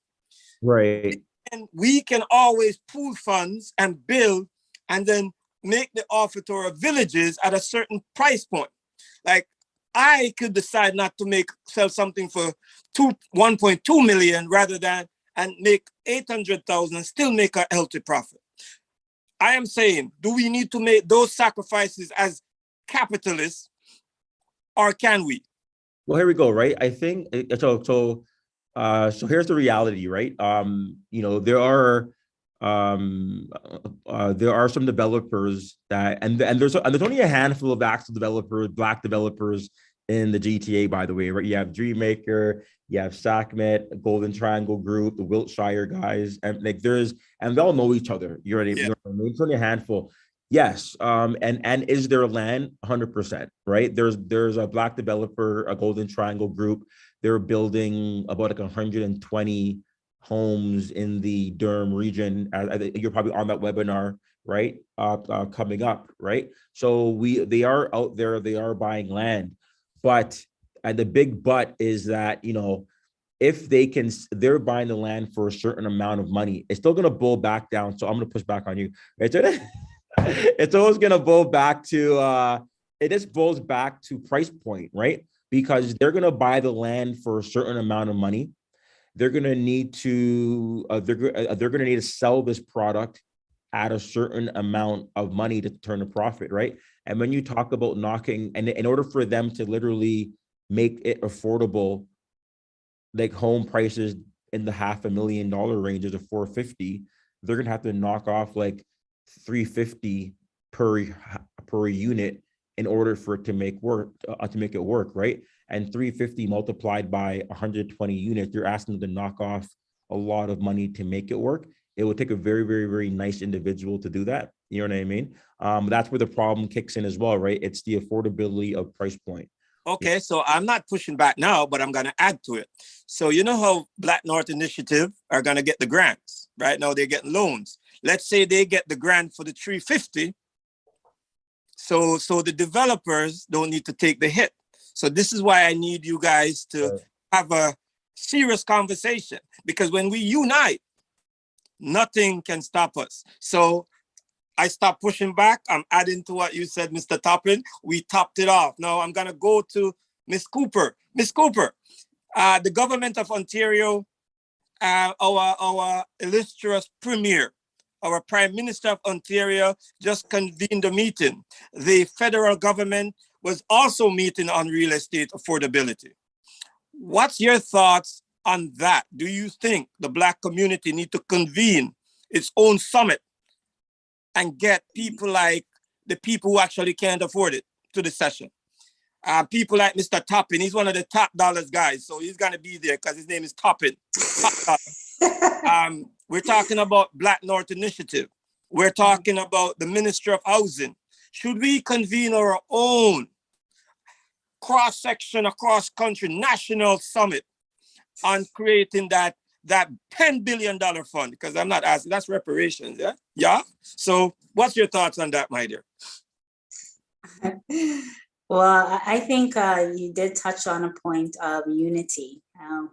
Right. And we can always pool funds and build and then make the offer to our villages at a certain price point. Like I could decide not to sell something for 1.2 million rather than and make 800,000 and still make a healthy profit. I am saying, do we need to make those sacrifices as capitalists, or can we? Well, here we go, right? I think so here's the reality, right? There are some developers that, and there's only a handful of actual developers, Black developers in the GTA, by the way, right? You have Dreammaker, you have SACMET, Golden Triangle Group, the Wiltshire guys, and they all know each other. You know what I mean? It's only a handful. Yes. And is there land? 100%, right? There's a Black developer, a Golden Triangle Group. They're building about 120 homes in the Durham region. You're probably on that webinar. right? Coming up, right? So they are out there, they are buying land, but the big but is that, you know, if they're buying the land for a certain amount of money, it's still going to boil back down. So I'm going to push back on you, right? It's always going to boil back to, it just boils back to price point, right? Because they're going to buy the land for a certain amount of money. They're going to need to, they're going to need to sell this product at a certain amount of money to turn a profit, right? And when you talk about knocking, and in order for them to literally make it affordable, like home prices in the $500,000 range of 450, they're gonna have to knock off like 350 per unit in order for it to make it work, right? And 350 multiplied by 120 units, you're asking them to knock off a lot of money to make it work. It would take a very, very, very nice individual to do that. You know what I mean? That's where the problem kicks in as well, right? It's the affordability of price point. Okay, so I'm not pushing back now, but I'm going to add to it. So you know how Black North Initiative are going to get the grants? Right now they're getting loans. Let's say they get the grant for the 350. So the developers don't need to take the hit. So this is why I need you guys to have a serious conversation, because when we unite, nothing can stop us. So I stopped pushing back. I'm adding to what you said, Mr. Toppin. We topped it off. Now I'm going to go to Ms. Cooper. Ms. Cooper, the government of Ontario, our illustrious premier, our Prime Minister of Ontario just convened a meeting. The federal government was also meeting on real estate affordability. What's your thoughts on that? Do you think the Black community need to convene its own summit and get people like the people who actually can't afford it to the session? People like Mr. Toppin, he's one of the top dollars guys, so he's gonna be there because his name is Toppin. We're talking about Black North Initiative. We're talking about the Minister of Housing. Should we convene our own cross-section, across country, national summit on creating that $10 billion fund? Because I'm not asking, that's reparations, yeah? Yeah? So what's your thoughts on that, my dear? Well, I think you did touch on a point of unity.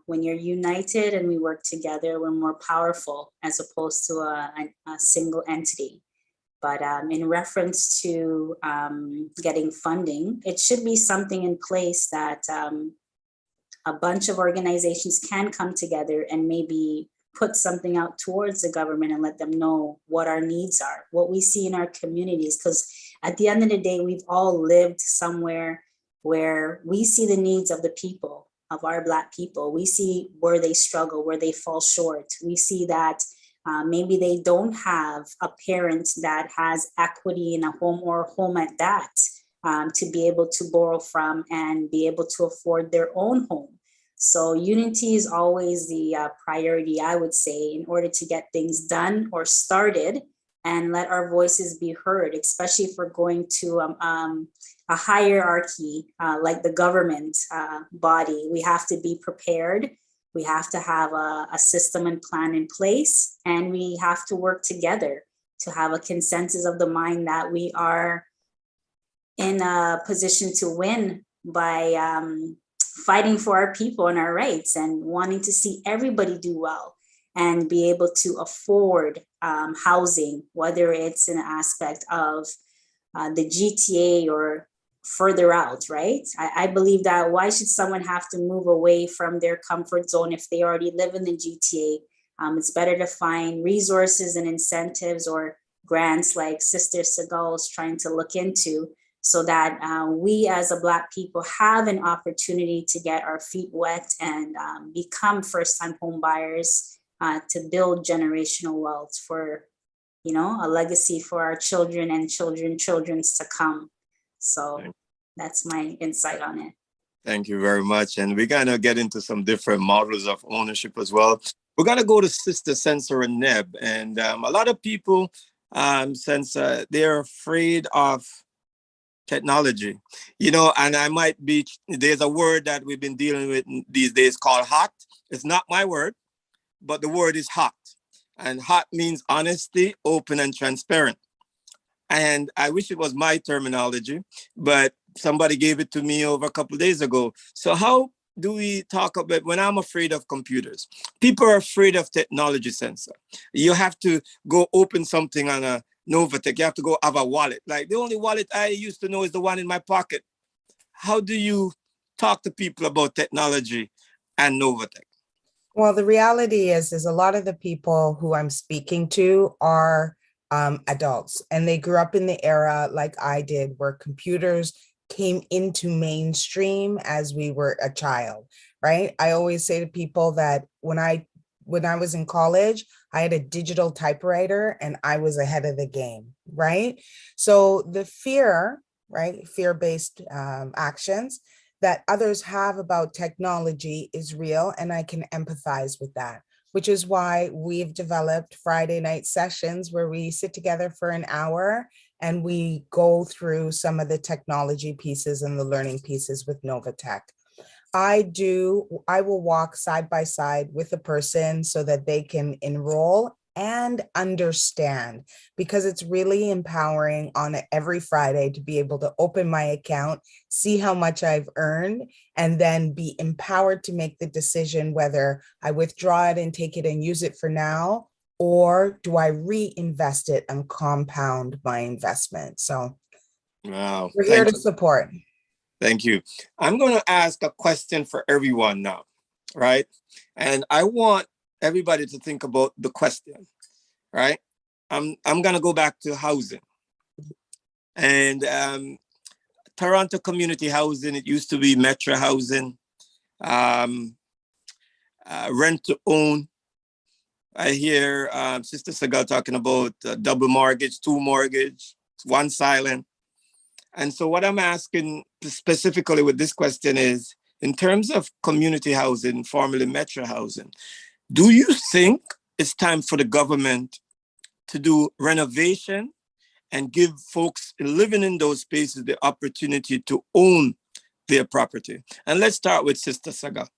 When you're united and we work together, we're more powerful as opposed to a single entity. But in reference to getting funding, it should be something in place that a bunch of organizations can come together and maybe put something out towards the government and let them know what our needs are, what we see in our communities. Because at the end of the day, we've all lived somewhere where we see the needs of the people, of our Black people. We see where they struggle, where they fall short. We see that maybe they don't have a parent that has equity in a home or a home at that to be able to borrow from and be able to afford their own home. So unity is always the priority, I would say, in order to get things done or started and let our voices be heard, especially if we're going to a hierarchy like the government body. We have to be prepared. We have to have a system and plan in place, and we have to work together to have a consensus of the mind that we are in a position to win by fighting for our people and our rights and wanting to see everybody do well and be able to afford housing, whether it's an aspect of the GTA or further out, right? I believe that why should someone have to move away from their comfort zone if they already live in the GTA? It's better to find resources and incentives or grants like Sister Sagal is trying to look into, so that we as a Black people have an opportunity to get our feet wet and become first-time home buyers to build generational wealth for, you know, a legacy for our children and children's to come. So that's my insight on it. Thank you very much. And we're going to get into some different models of ownership as well. We're going to go to Sister sensaRaNeb. And a lot of people, since they're afraid of technology, you know, and there's a word that we've been dealing with these days called hot. It's not my word, but the word is hot. And hot means honesty, open and transparent. And I wish it was my terminology, but somebody gave it to me over a couple of days ago. So how do we talk about when I'm afraid of computers? People are afraid of technology, sensor. You have to go open something on a Novatech. You have to go have a wallet. Like the only wallet I used to know is the one in my pocket. How do you talk to people about technology and Novatech? Well, the reality is a lot of the people who I'm speaking to are adults, and they grew up in the era like I did, where computers came into mainstream as we were a child, right? I always say to people that when I was in college, I had a digital typewriter and I was ahead of the game, right? So the fear, right, fear-based actions that others have about technology is real, and I can empathize with that, which is why we've developed Friday night sessions where we sit together for an hour and we go through some of the technology pieces and the learning pieces with Novatech. I will walk side by side with a person so that they can enroll and understand, because it's really empowering on every Friday to be able to open my account, see how much I've earned, and then be empowered to make the decision whether I withdraw it and take it and use it for now, or do I reinvest it and compound my investment? So Wow. we're here to support. Thank you. I'm going to ask a question for everyone now, right? And I want everybody to think about the question, right? I'm going to go back to housing. And Toronto community housing, it used to be Metro housing, rent to own. I hear Sister Sagal talking about double mortgage, two mortgage, one silent. And so what I'm asking specifically with this question is, in terms of community housing, formerly Metro housing, do you think it's time for the government to do renovation and give folks living in those spaces the opportunity to own their property? And let's start with Sister Saga.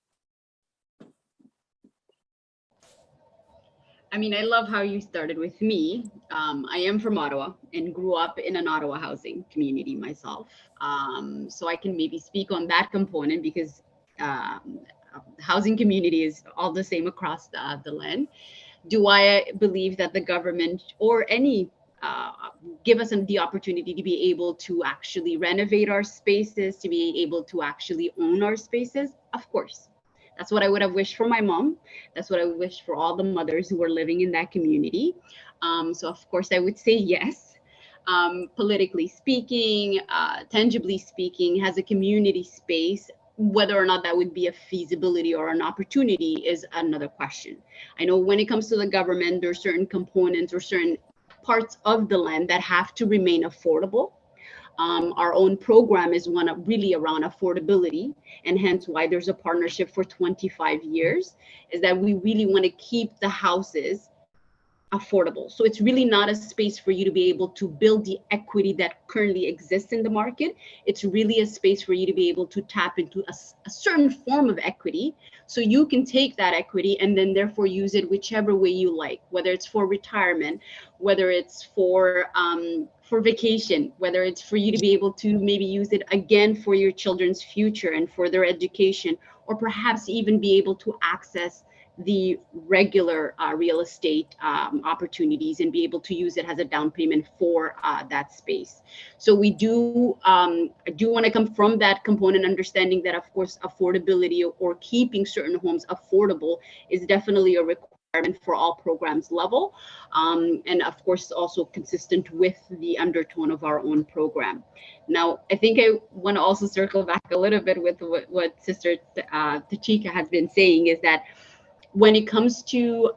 I mean, I love how you started with me. I am from Ottawa and grew up in an Ottawa housing community myself. So I can maybe speak on that component, because housing community is all the same across the land. Do I believe that the government or any give us the opportunity to be able to actually renovate our spaces, to be able to actually own our spaces? Of course. That's what I would have wished for my mom. That's what I would wish for all the mothers who were living in that community. So of course I would say yes. Politically speaking, tangibly speaking, has a community space, whether or not that would be a feasibility or an opportunity is another question. I know when it comes to the government, there are certain components or certain parts of the land that have to remain affordable. Our own program is one really around affordability, and hence why there's a partnership for 25 years, is that we really want to keep the houses affordable. So it's really not a space for you to be able to build the equity that currently exists in the market. It's really a space for you to be able to tap into a certain form of equity, so you can take that equity and then therefore use it whichever way you like, whether it's for retirement, whether it's for vacation, whether it's for you to be able to maybe use it again for your children's future and for their education, or perhaps even be able to access the regular real estate opportunities and be able to use it as a down payment for that space. So we do, I do want to come from that component, understanding that of course affordability or keeping certain homes affordable is definitely a requirement for all programs level, and of course also consistent with the undertone of our own program. Now, I think I want to also circle back a little bit with what Sister Tasheka has been saying, is that when it comes to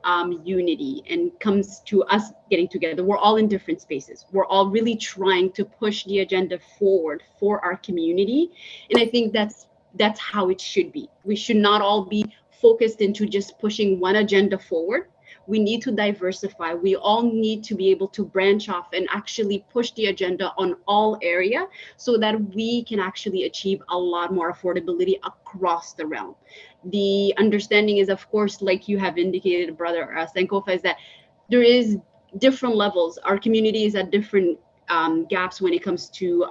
unity and comes to us getting together, we're all in different spaces. We're all really trying to push the agenda forward for our community. And I think that's how it should be. We should not all be focused into just pushing one agenda forward. We need to diversify. We all need to be able to branch off and actually push the agenda on all area, so that we can actually achieve a lot more affordability across the realm. The understanding is, of course, like you have indicated, Brother Sankofa, is that there is different levels. Our community is at different gaps when it comes to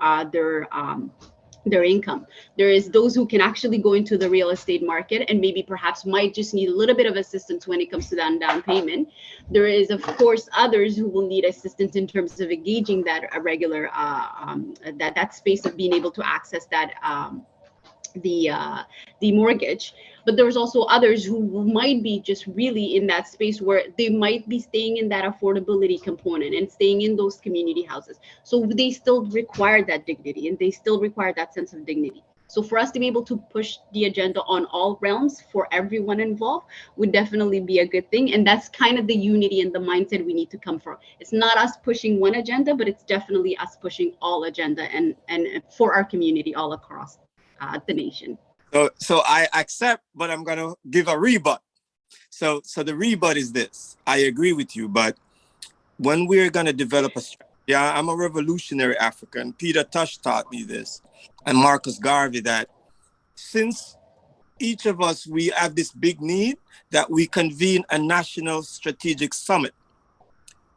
their income. There is those who can actually go into the real estate market and maybe perhaps might just need a little bit of assistance when it comes to that down payment. There is, of course, others who will need assistance in terms of engaging that regular that space of being able to access that the mortgage. But there's also others who might be just really in that space where they might be staying in that affordability component and staying in those community houses. So they still require that dignity and they still require that sense of dignity. So for us to be able to push the agenda on all realms for everyone involved would definitely be a good thing. And that's kind of the unity and the mindset we need to come from. It's not us pushing one agenda, but it's definitely us pushing all agenda and for our community all across the nation. So I accept, but I'm going to give a rebut. So the rebut is this. I agree with you, but when we're going to develop a strategy, I'm a revolutionary African. Peter Tosh taught me this, and Marcus Garvey, that since each of us, we have this big need that we convene a national strategic summit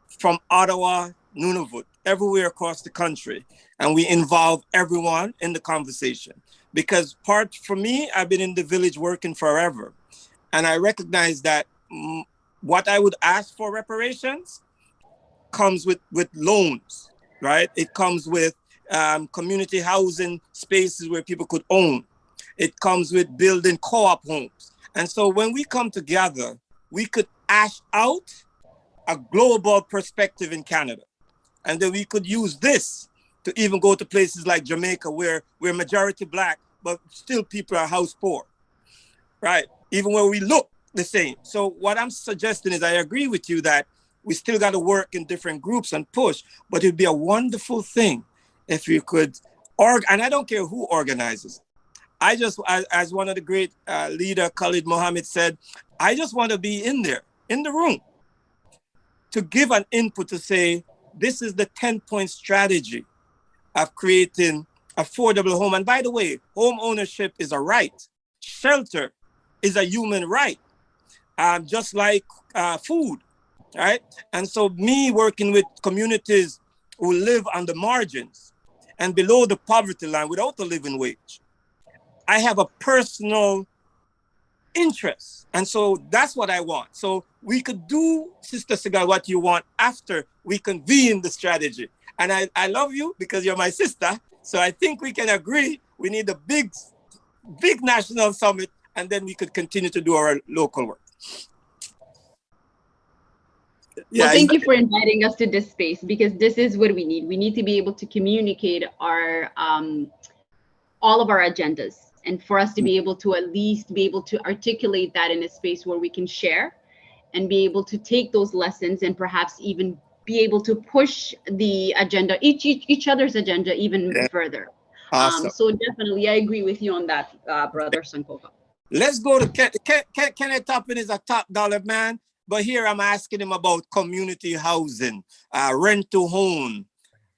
from Ottawa, Nunavut, everywhere across the country, and we involve everyone in the conversation. Because for me, I've been in the village working forever. And I recognize that what I would ask for reparations comes with loans, right? It comes with community housing spaces where people could own. It comes with building co-op homes. And so when we come together, we could ash out a global perspective in Canada. And then we could use this to even go to places like Jamaica, where we're majority Black, but still people are house poor, right? Even where we look the same. So what I'm suggesting is I agree with you that we still got to work in different groups and push, but it'd be a wonderful thing if you could, and I don't care who organizes. I just, as one of the great leader, Khalid Mohammed said, I just want to be in there, in the room, to give an input to say, this is the 10-point strategy of creating affordable home. And by the way, home ownership is a right. Shelter is a human right, just like food, right? And so me working with communities who live on the margins and below the poverty line without a living wage, I have a personal interest. And so that's what I want. So we could do, Sister Sagal, what you want after we convene the strategy. And I love you because you're my sister. So I think we can agree we need a big national summit, and then we could continue to do our local work. Yeah, well, thank you for inviting us to this space, because this is what we need. We need to be able to communicate our all of our agendas, and for us to be able to at least be able to articulate that in a space where we can share and be able to take those lessons and perhaps even be able to push the agenda, each other's agenda even further. Awesome. So definitely, I agree with you on that, Brother Sankofa. Let's go to Kenneth. Toppin is a top dollar man, but here I'm asking him about community housing, rent to own.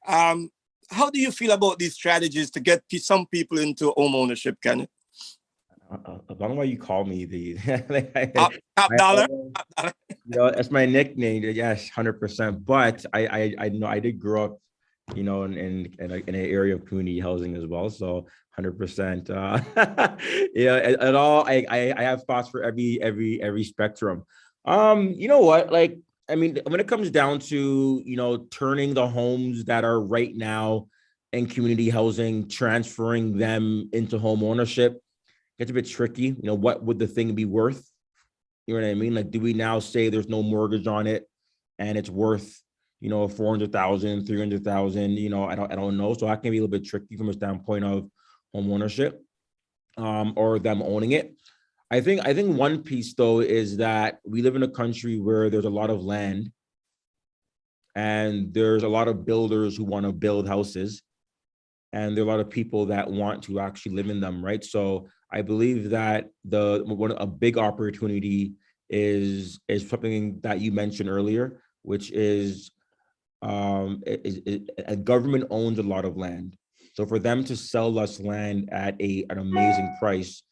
How do you feel about these strategies to get some people into home ownership, Kenneth? As long as you call me the top dollar. You know, that's my nickname. Yes, 100%. But I know I did grow up, you know, in an area of community housing as well. So 100%. Yeah, at all. I have thoughts for every spectrum. You know what? Like, I mean, when it comes down to, you know, turning the homes that are right now in community housing, transferring them into home ownership, it's a bit tricky. You know, what would the thing be worth? You know what I mean? Like, do we now say there's no mortgage on it and it's worth, you know, 400,000, 300,000? You know, I don't know. So that can be a little bit tricky from a standpoint of home ownership, or them owning it. I think one piece though is that we live in a country where there's a lot of land and there's a lot of builders who want to build houses, and there are a lot of people that want to actually live in them, right? So I believe that a big opportunity is something that you mentioned earlier, which is a government owns a lot of land. So for them to sell us land at an amazing price,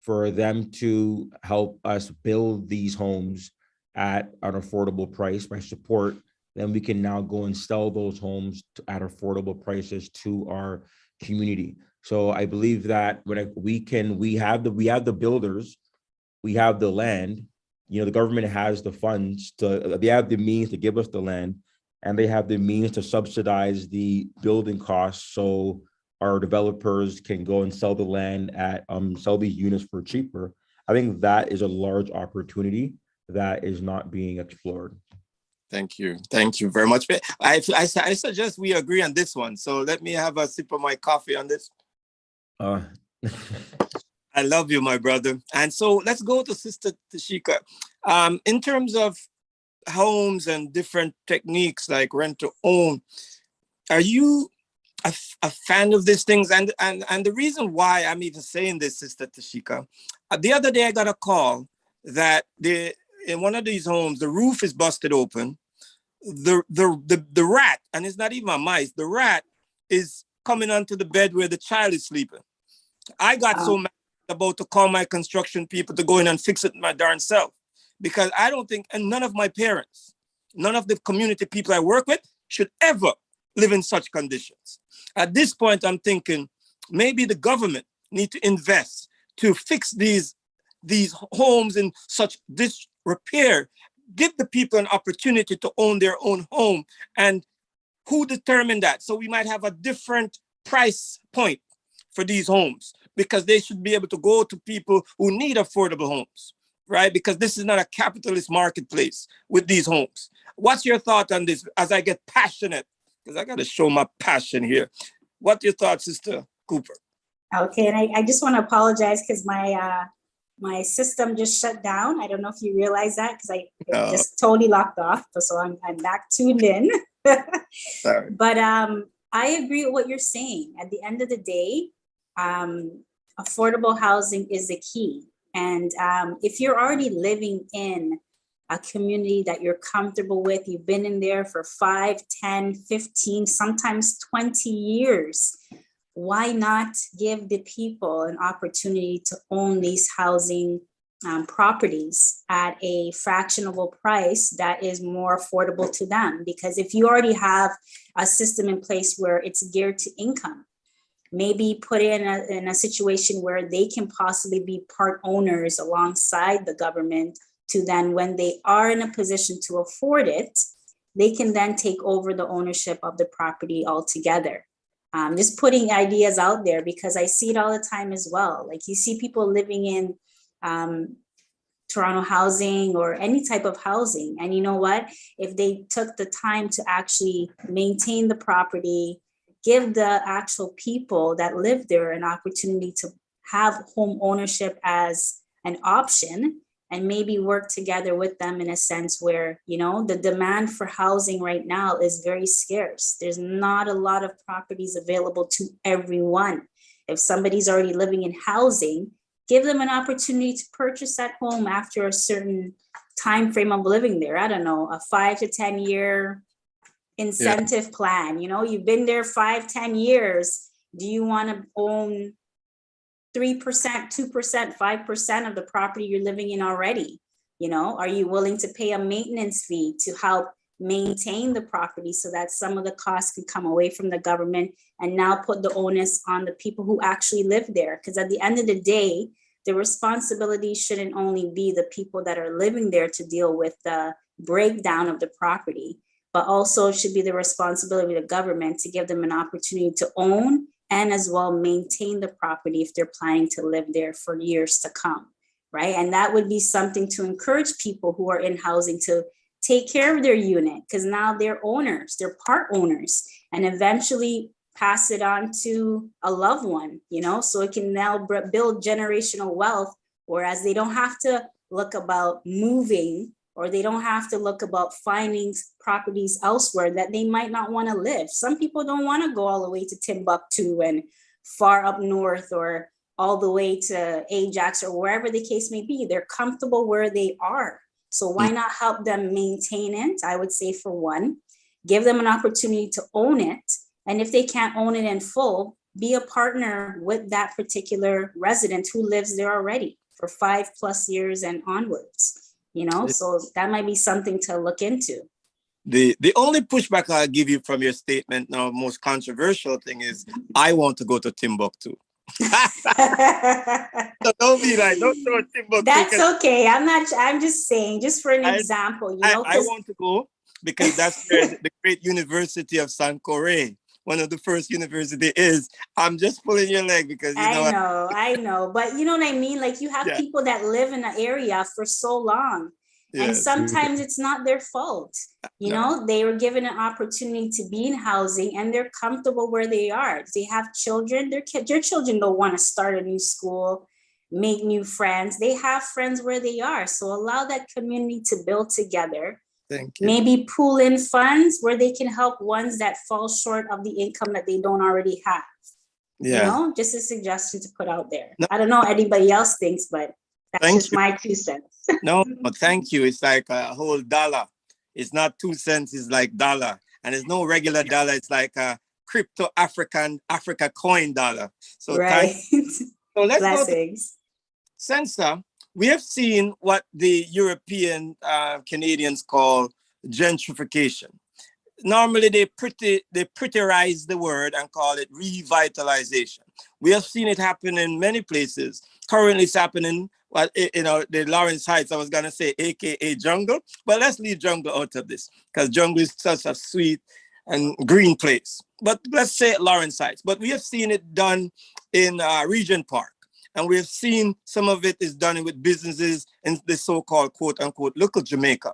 for them to help us build these homes at an affordable price by support then we can now go and sell those homes at affordable prices to our community. So I believe that when we have the builders, we have the land, the government has the funds they have the means to give us the land, and they have the means to subsidize the building costs. So our developers can go and sell the land sell these units for cheaper. I think that is a large opportunity that is not being explored. Thank you. Thank you very much. I suggest we agree on this one. So let me have a sip of my coffee on this. I love you, my brother. And so let's go to Sister Tasheka. In terms of homes and different techniques like rent to own, are you a fan of these things? And the reason why I'm even saying this, Sister Tasheka, the other day I got a call that in one of these homes, the roof is busted open. The rat, and it's not even a mice, the rat is coming onto the bed where the child is sleeping. I got so mad about to call my construction people to go in and fix it my darn self, because I don't think, and none of my parents, none of the community people I work with should ever live in such conditions. At this point, I'm thinking maybe the government need to invest to fix these homes in such disrepair. Give the people an opportunity to own their own home. And who determined that? So we might have a different price point for these homes, because they should be able to go to people who need affordable homes, right? Because this is not a capitalist marketplace with these homes. What's your thought on this as I get passionate? Because I got to show my passion here. What are your thoughts, Sister Cooper? Okay, and I just want to apologize because my system just shut down. I don't know if you realize that, because it just totally locked off. So I'm back tuned in. Sorry. But I agree with what you're saying. At the end of the day, affordable housing is the key. And if you're already living in a community that you're comfortable with, you've been in there for 5, 10, 15, sometimes 20 years, why not give the people an opportunity to own these housing properties at a fractionable price that is more affordable to them? Because if you already have a system in place where it's geared to income, maybe put in a situation where they can possibly be part owners alongside the government, to then, when they are in a position to afford it, they can then take over the ownership of the property altogether. Just putting ideas out there, because I see it all the time as well. Like, you see people living in Toronto housing or any type of housing. And you know what? If they took the time to actually maintain the property, give the actual people that live there an opportunity to have home ownership as an option, and maybe work together with them in a sense where, the demand for housing right now is very scarce. There's not a lot of properties available to everyone. If somebody's already living in housing, give them an opportunity to purchase that home after a certain time frame of living there. I don't know, a 5 to 10 year incentive plan. You've been there 5, 10 years. Do you want to own 3%, 2%, 5% of the property you're living in already? Are you willing to pay a maintenance fee to help maintain the property so that some of the costs can come away from the government, and now put the onus on the people who actually live there? Because at the end of the day, the responsibility shouldn't only be the people that are living there to deal with the breakdown of the property, but also it should be the responsibility of the government to give them an opportunity to own and as well maintain the property if they're planning to live there for years to come, right? And that would be something to encourage people who are in housing to take care of their unit, because now they're owners, they're part owners, and eventually pass it on to a loved one, so it can now build generational wealth, whereas they don't have to look about moving, or they don't have to look about finding properties elsewhere that they might not want to live. Some people don't want to go all the way to Timbuktu and far up north, or all the way to Ajax, or wherever the case may be. They're comfortable where they are. So why not help them maintain it? I would say, for one, give them an opportunity to own it. And if they can't own it in full, be a partner with that particular resident who lives there already for 5+ years and onwards. So that might be something to look into. The only pushback I'll give you from your statement now, most controversial thing is I want to go to Timbuktu. So don't be like, don't throw Timbuktu. That's okay. I'm just saying, just for an example, you know. I want to go because that's where the great University of Sankore, one of the first university is. I'm just pulling your leg because I know. But you know what I mean? Like you have people that live in an area for so long. And sometimes it's not their fault. You know, they were given an opportunity to be in housing and they're comfortable where they are. They have children, their children don't want to start a new school, make new friends. They have friends where they are. So allow that community to build together. Thank you. Maybe pool in funds where they can help ones that fall short of the income that they don't already have. Yeah. You know, just a suggestion to put out there. No. I don't know what anybody else thinks, but that's just my 2 cents. No, thank you. It's like a whole dollar. It's not 2 cents, it's like dollar. And it's no regular dollar. It's like a crypto Africa coin dollar. So, right. So let's Blessings. Go to Sensa. We have seen what the European Canadians call gentrification. Normally they pretterize the word and call it revitalization. We have seen it happen in many places. Currently it's happening, well, the Lawrence Heights, I was gonna say, AKA jungle, but let's leave jungle out of this because jungle is such a sweet and green place. But let's say Lawrence Heights. But we have seen it done in Regent Park. And we have seen some of it is done with businesses in the so-called quote unquote local Jamaica.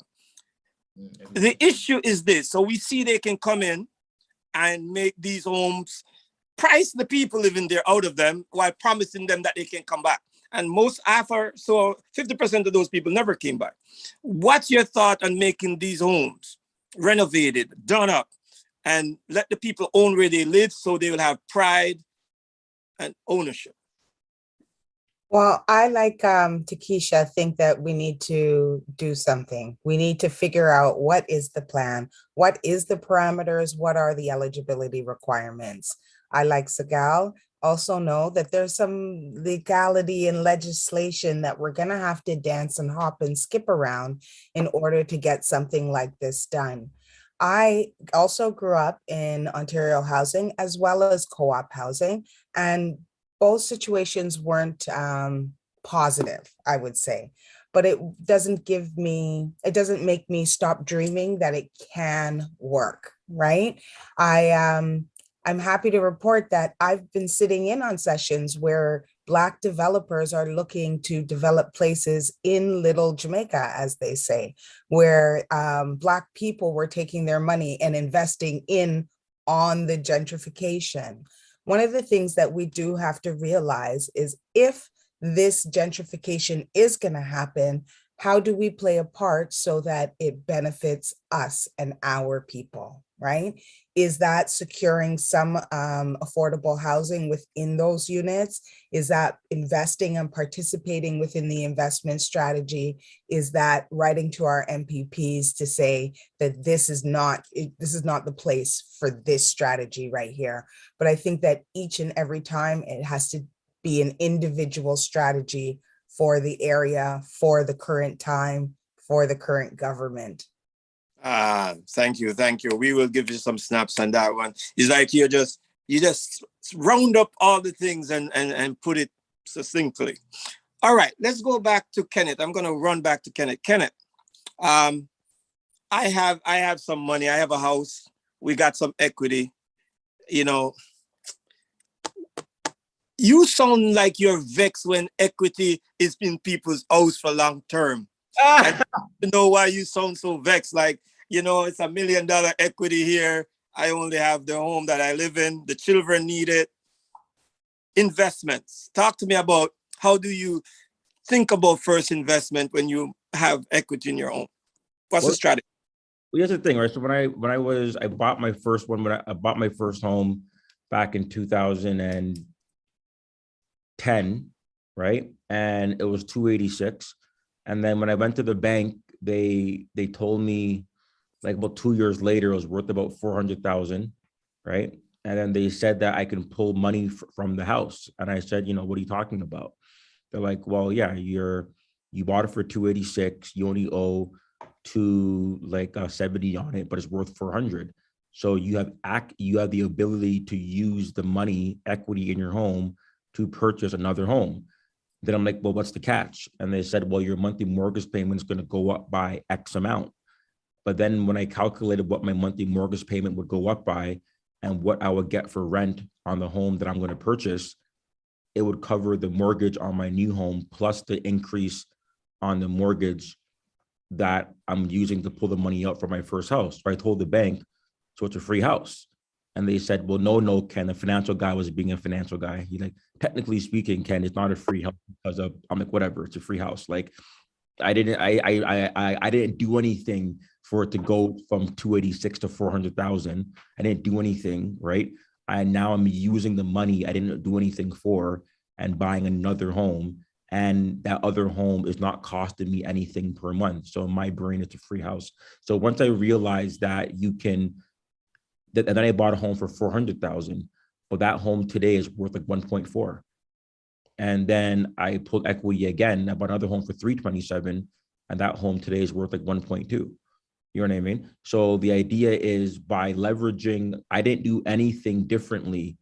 The issue is this. So we see they can come in and make these homes, price the people living there out of them while promising them that they can come back. And most 50% of those people never came back. What's your thought on making these homes renovated, done up, and let the people own where they live so they will have pride and ownership? Well, I like Takesha think that we need to do something. We need to figure out what is the plan, what is the parameters, what are the eligibility requirements. I like Sagal also know that there's some legality and legislation that we're gonna have to dance and hop and skip around in order to get something like this done. I also grew up in Ontario housing as well as co-op housing, and both situations weren't positive, I would say, but it doesn't make me stop dreaming that it can work, right? I'm happy to report that I've been sitting in on sessions where Black developers are looking to develop places in Little Jamaica, as they say, where Black people were taking their money and investing on the gentrification. One of the things that we do have to realize is if this gentrification is going to happen, how do we play a part so that it benefits us and our people, right? Is that securing some affordable housing within those units? Is that investing and participating within the investment strategy? Is that writing to our MPPs to say that this is not the place for this strategy right here? But I think that each and every time it has to be an individual strategy for the area, for the current time, for the current government. Thank you. We will give you some snaps on that one. It's like you just round up all the things and put it succinctly. All right, let's go back to Kenneth. I'm going to run back to Kenneth. Kenneth, I have some money. I have a house. We got some equity. You know, you sound like you're vexed when equity is in people's house for long term. And you know why you sound so vexed? Like, it's $1 million equity here. I only have the home that I live in. The children need it. Investments. Talk to me about how do you think about first investment when you have equity in your home? What's the strategy? Well, here's the thing, right? So I bought my first one, I bought my first home back in 2010, right? And it was 286. And then when I went to the bank, they told me like about 2 years later, it was worth about 400,000, right? And then they said that I can pull money from the house. And I said, what are you talking about? They're like, well, yeah, you bought it for 286. You only owe to like 70 on it, but it's worth 400. So you have the ability to use the money equity in your home to purchase another home. Then I'm like, well, what's the catch? And they said, well, your monthly mortgage payment is going to go up by X amount. But then when I calculated what my monthly mortgage payment would go up by and what I would get for rent on the home that I'm going to purchase, it would cover the mortgage on my new home plus the increase on the mortgage that I'm using to pull the money out for my first house. So I told the bank, so it's a free house. And they said, well, no, Ken, the financial guy was being a financial guy. He like, technically speaking, Ken, it's not a free house because of, I'm like, whatever, it's a free house. Like I didn't do anything for it to go from 286 to 400,000. I didn't do anything, right? Now I'm using the money I didn't do anything for and buying another home. And that other home is not costing me anything per month. So in my brain, it's a free house. So once I realized that you can, and then I bought a home for 400,000, but that home today is worth like 1.4. And then I pulled equity again. I bought another home for 327, and that home today is worth like 1.2. You know what I mean? So the idea is by leveraging, I didn't do anything differently.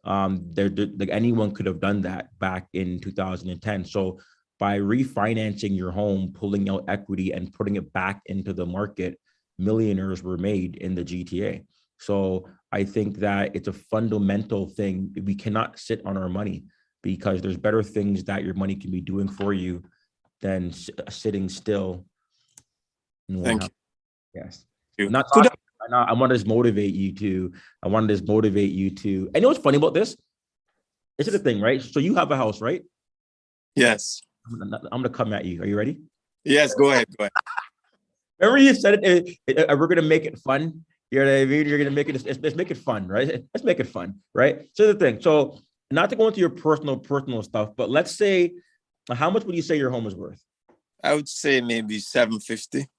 Like anyone could have done that back in 2010. So by refinancing your home, pulling out equity and putting it back into the market, millionaires were made in the GTA. So I think that it's a fundamental thing. We cannot sit on our money because there's better things that your money can be doing for you than sitting still. Thank you. Yes. You. Not talking, I want to just motivate you to, and you know what's funny about this? This is the thing, right? So you have a house, right? Yes. I'm going to come at you. Are you ready? Yes, go ahead. Remember you said we're going to make it fun. You know what I mean? You're going to make it, let's make it fun, right? Let's make it fun, right? So the thing, so not to go into your personal stuff, but let's say, how much would you say your home is worth? I would say maybe 750.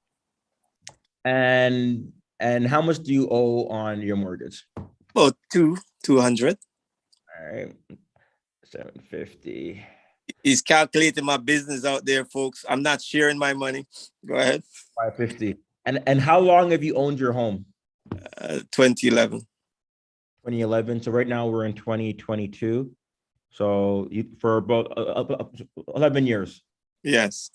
And how much do you owe on your mortgage? Oh, 200. All right, 750. He's calculating my business out there, folks. I'm not sharing my money. Go ahead. 550. And how long have you owned your home? 2011. 2011. So right now we're in 2022. So for about 11 years. Yes.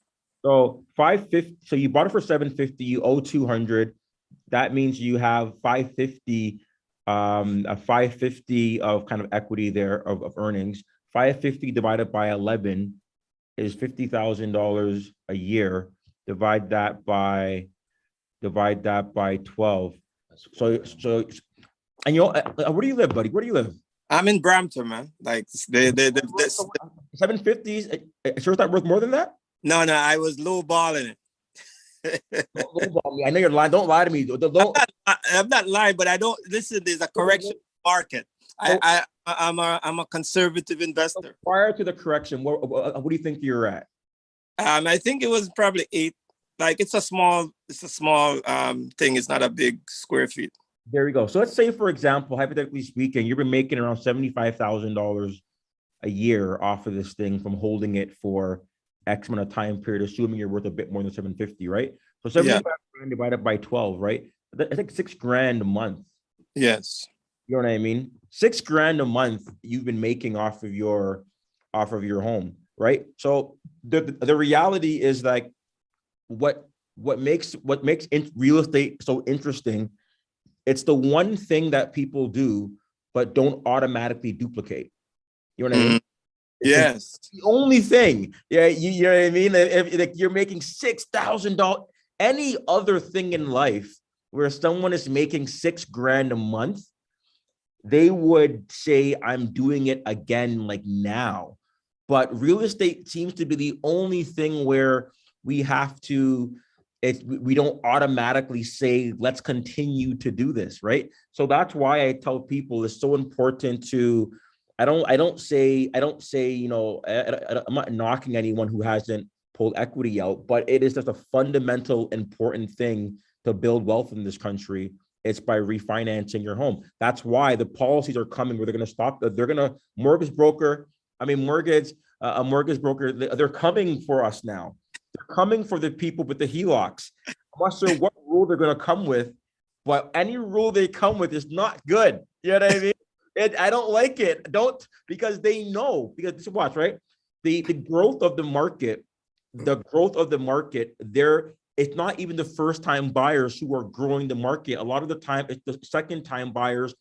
So 550. So you bought it for 750. You owe 200. That means you have 550. A 550 of kind of equity there of earnings. 550 divided by 11 is $50,000 a year. Divide that by 12. So, and where do you live, buddy? Where do you live? I'm in Brampton, man. Like the 750s. Sure, it's not worth more than that. No, I was lowballing it. Lowball me. I know you're lying. Don't lie to me. I'm not lying, but I don't listen. There's a correction market. I'm a conservative investor. Prior to the correction, what do you think you're at? I think it was probably 8. Like it's a small thing. It's not a big square feet. There we go. So let's say, for example, hypothetically speaking, you've been making around $75,000 a year off of this thing from holding it for X amount of time period, assuming you're worth a bit more than 750, right? So 75 grand divided by 12, right? It's like $6,000 a month. Yes. You know what I mean? $6,000 a month you've been making off of your home, right? So the reality is like what makes real estate so interesting. It's the one thing that people do, but don't automatically duplicate. You know what I mean? Yes. The only thing. Yeah, you know what I mean? If you're making $6,000, any other thing in life where someone is making $6,000 a month, they would say, I'm doing it again like now. But real estate seems to be the only thing where we have to, we don't automatically say, let's continue to do this, right? So that's why I tell people it's so important to, I don't say, you know, I'm not knocking anyone who hasn't pulled equity out, but it is just a fundamental important thing to build wealth in this country. It's by refinancing your home. That's why the policies are coming where they're going to stop, they're going to a mortgage broker, they're coming for us now. They're coming for the people with the HELOCs. I'm not sure what rule they're going to come with, but any rule they come with is not good. You know what I mean? I don't like it. Because they know, because just watch, right? The growth of the market, it's not even the first time buyers who are growing the market. A lot of the time, it's the second time buyers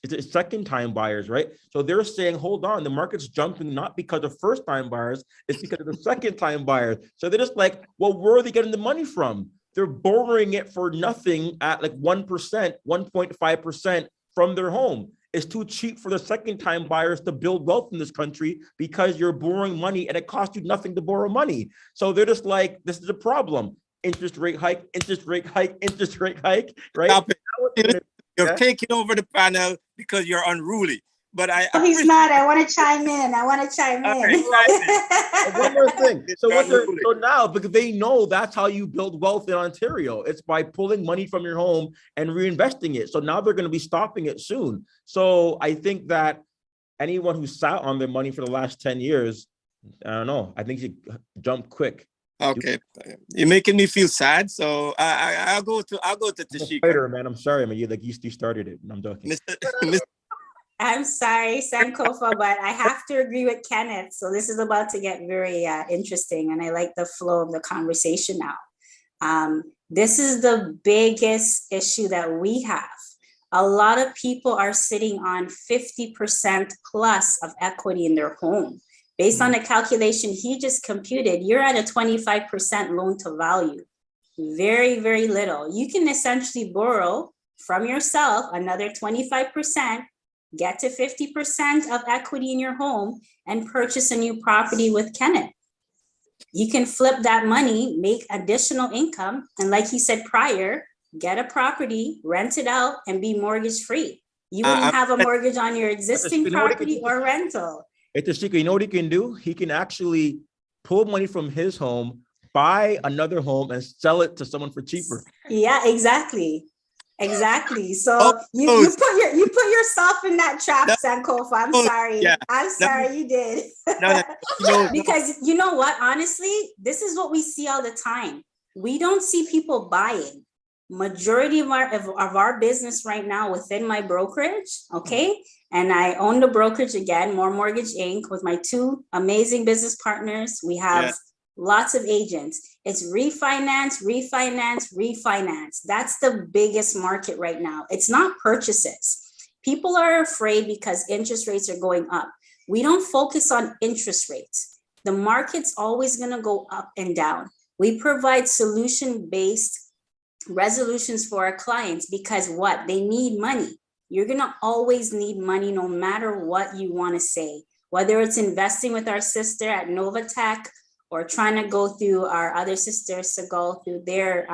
it's second time buyers, right? So they're saying, hold on, the market's jumping not because of first time buyers, it's because of the second time buyers. So they're just like, well, where are they getting the money from? They're borrowing it for nothing at like 1%, 1.5% from their home. It's too cheap for the second time buyers to build wealth in this country because you're borrowing money and it costs you nothing to borrow money. So they're just like, this is a problem. Interest rate hike, interest rate hike, interest rate hike, right? You're taking over the panel because you're unruly. But Oh, he's not. I want to chime in. One more thing. So now, because they know that's how you build wealth in Ontario. It's by pulling money from your home and reinvesting it. So now they're going to be stopping it soon. So I think that anyone who sat on their money for the last 10 years, I don't know, I think you jump quick. Okay, you're making me feel sad. So I'll go to Tasheka. Later, man. I'm sorry, man. You started it. I'm joking. I'm sorry, Sankofa, but I have to agree with Kenneth. So this is about to get very interesting, and I like the flow of the conversation now. This is the biggest issue that we have. A lot of people are sitting on 50% plus of equity in their home. Based on the calculation he just computed, you're at a 25% loan to value. Very, very little. You can essentially borrow from yourself another 25%, get to 50% of equity in your home, and purchase a new property with Kenneth. You can flip that money, make additional income, and like he said prior, get a property, rent it out, and be mortgage free. You wouldn't have a mortgage on your existing property or rental. Tasheka, you know what he can do? He can actually pull money from his home, buy another home, and sell it to someone for cheaper. Yeah, exactly. So you put yourself in that trap, Sankofa. I'm sorry. Yeah. I'm sorry you did. Because you know what? Honestly, this is what we see all the time. We don't see people buying. Majority of our business right now within my brokerage, okay? And I own the brokerage again, More Mortgage Inc. with my two amazing business partners. We have lots of agents. It's refinance. That's the biggest market right now. It's not purchases. People are afraid because interest rates are going up. We don't focus on interest rates. The market's always going to go up and down. We provide solution-based resolutions for our clients because what? They need money. You're going to always need money no matter what you want to say, whether it's investing with our sister at Novatech or trying to go through our other sister, Sagal, through their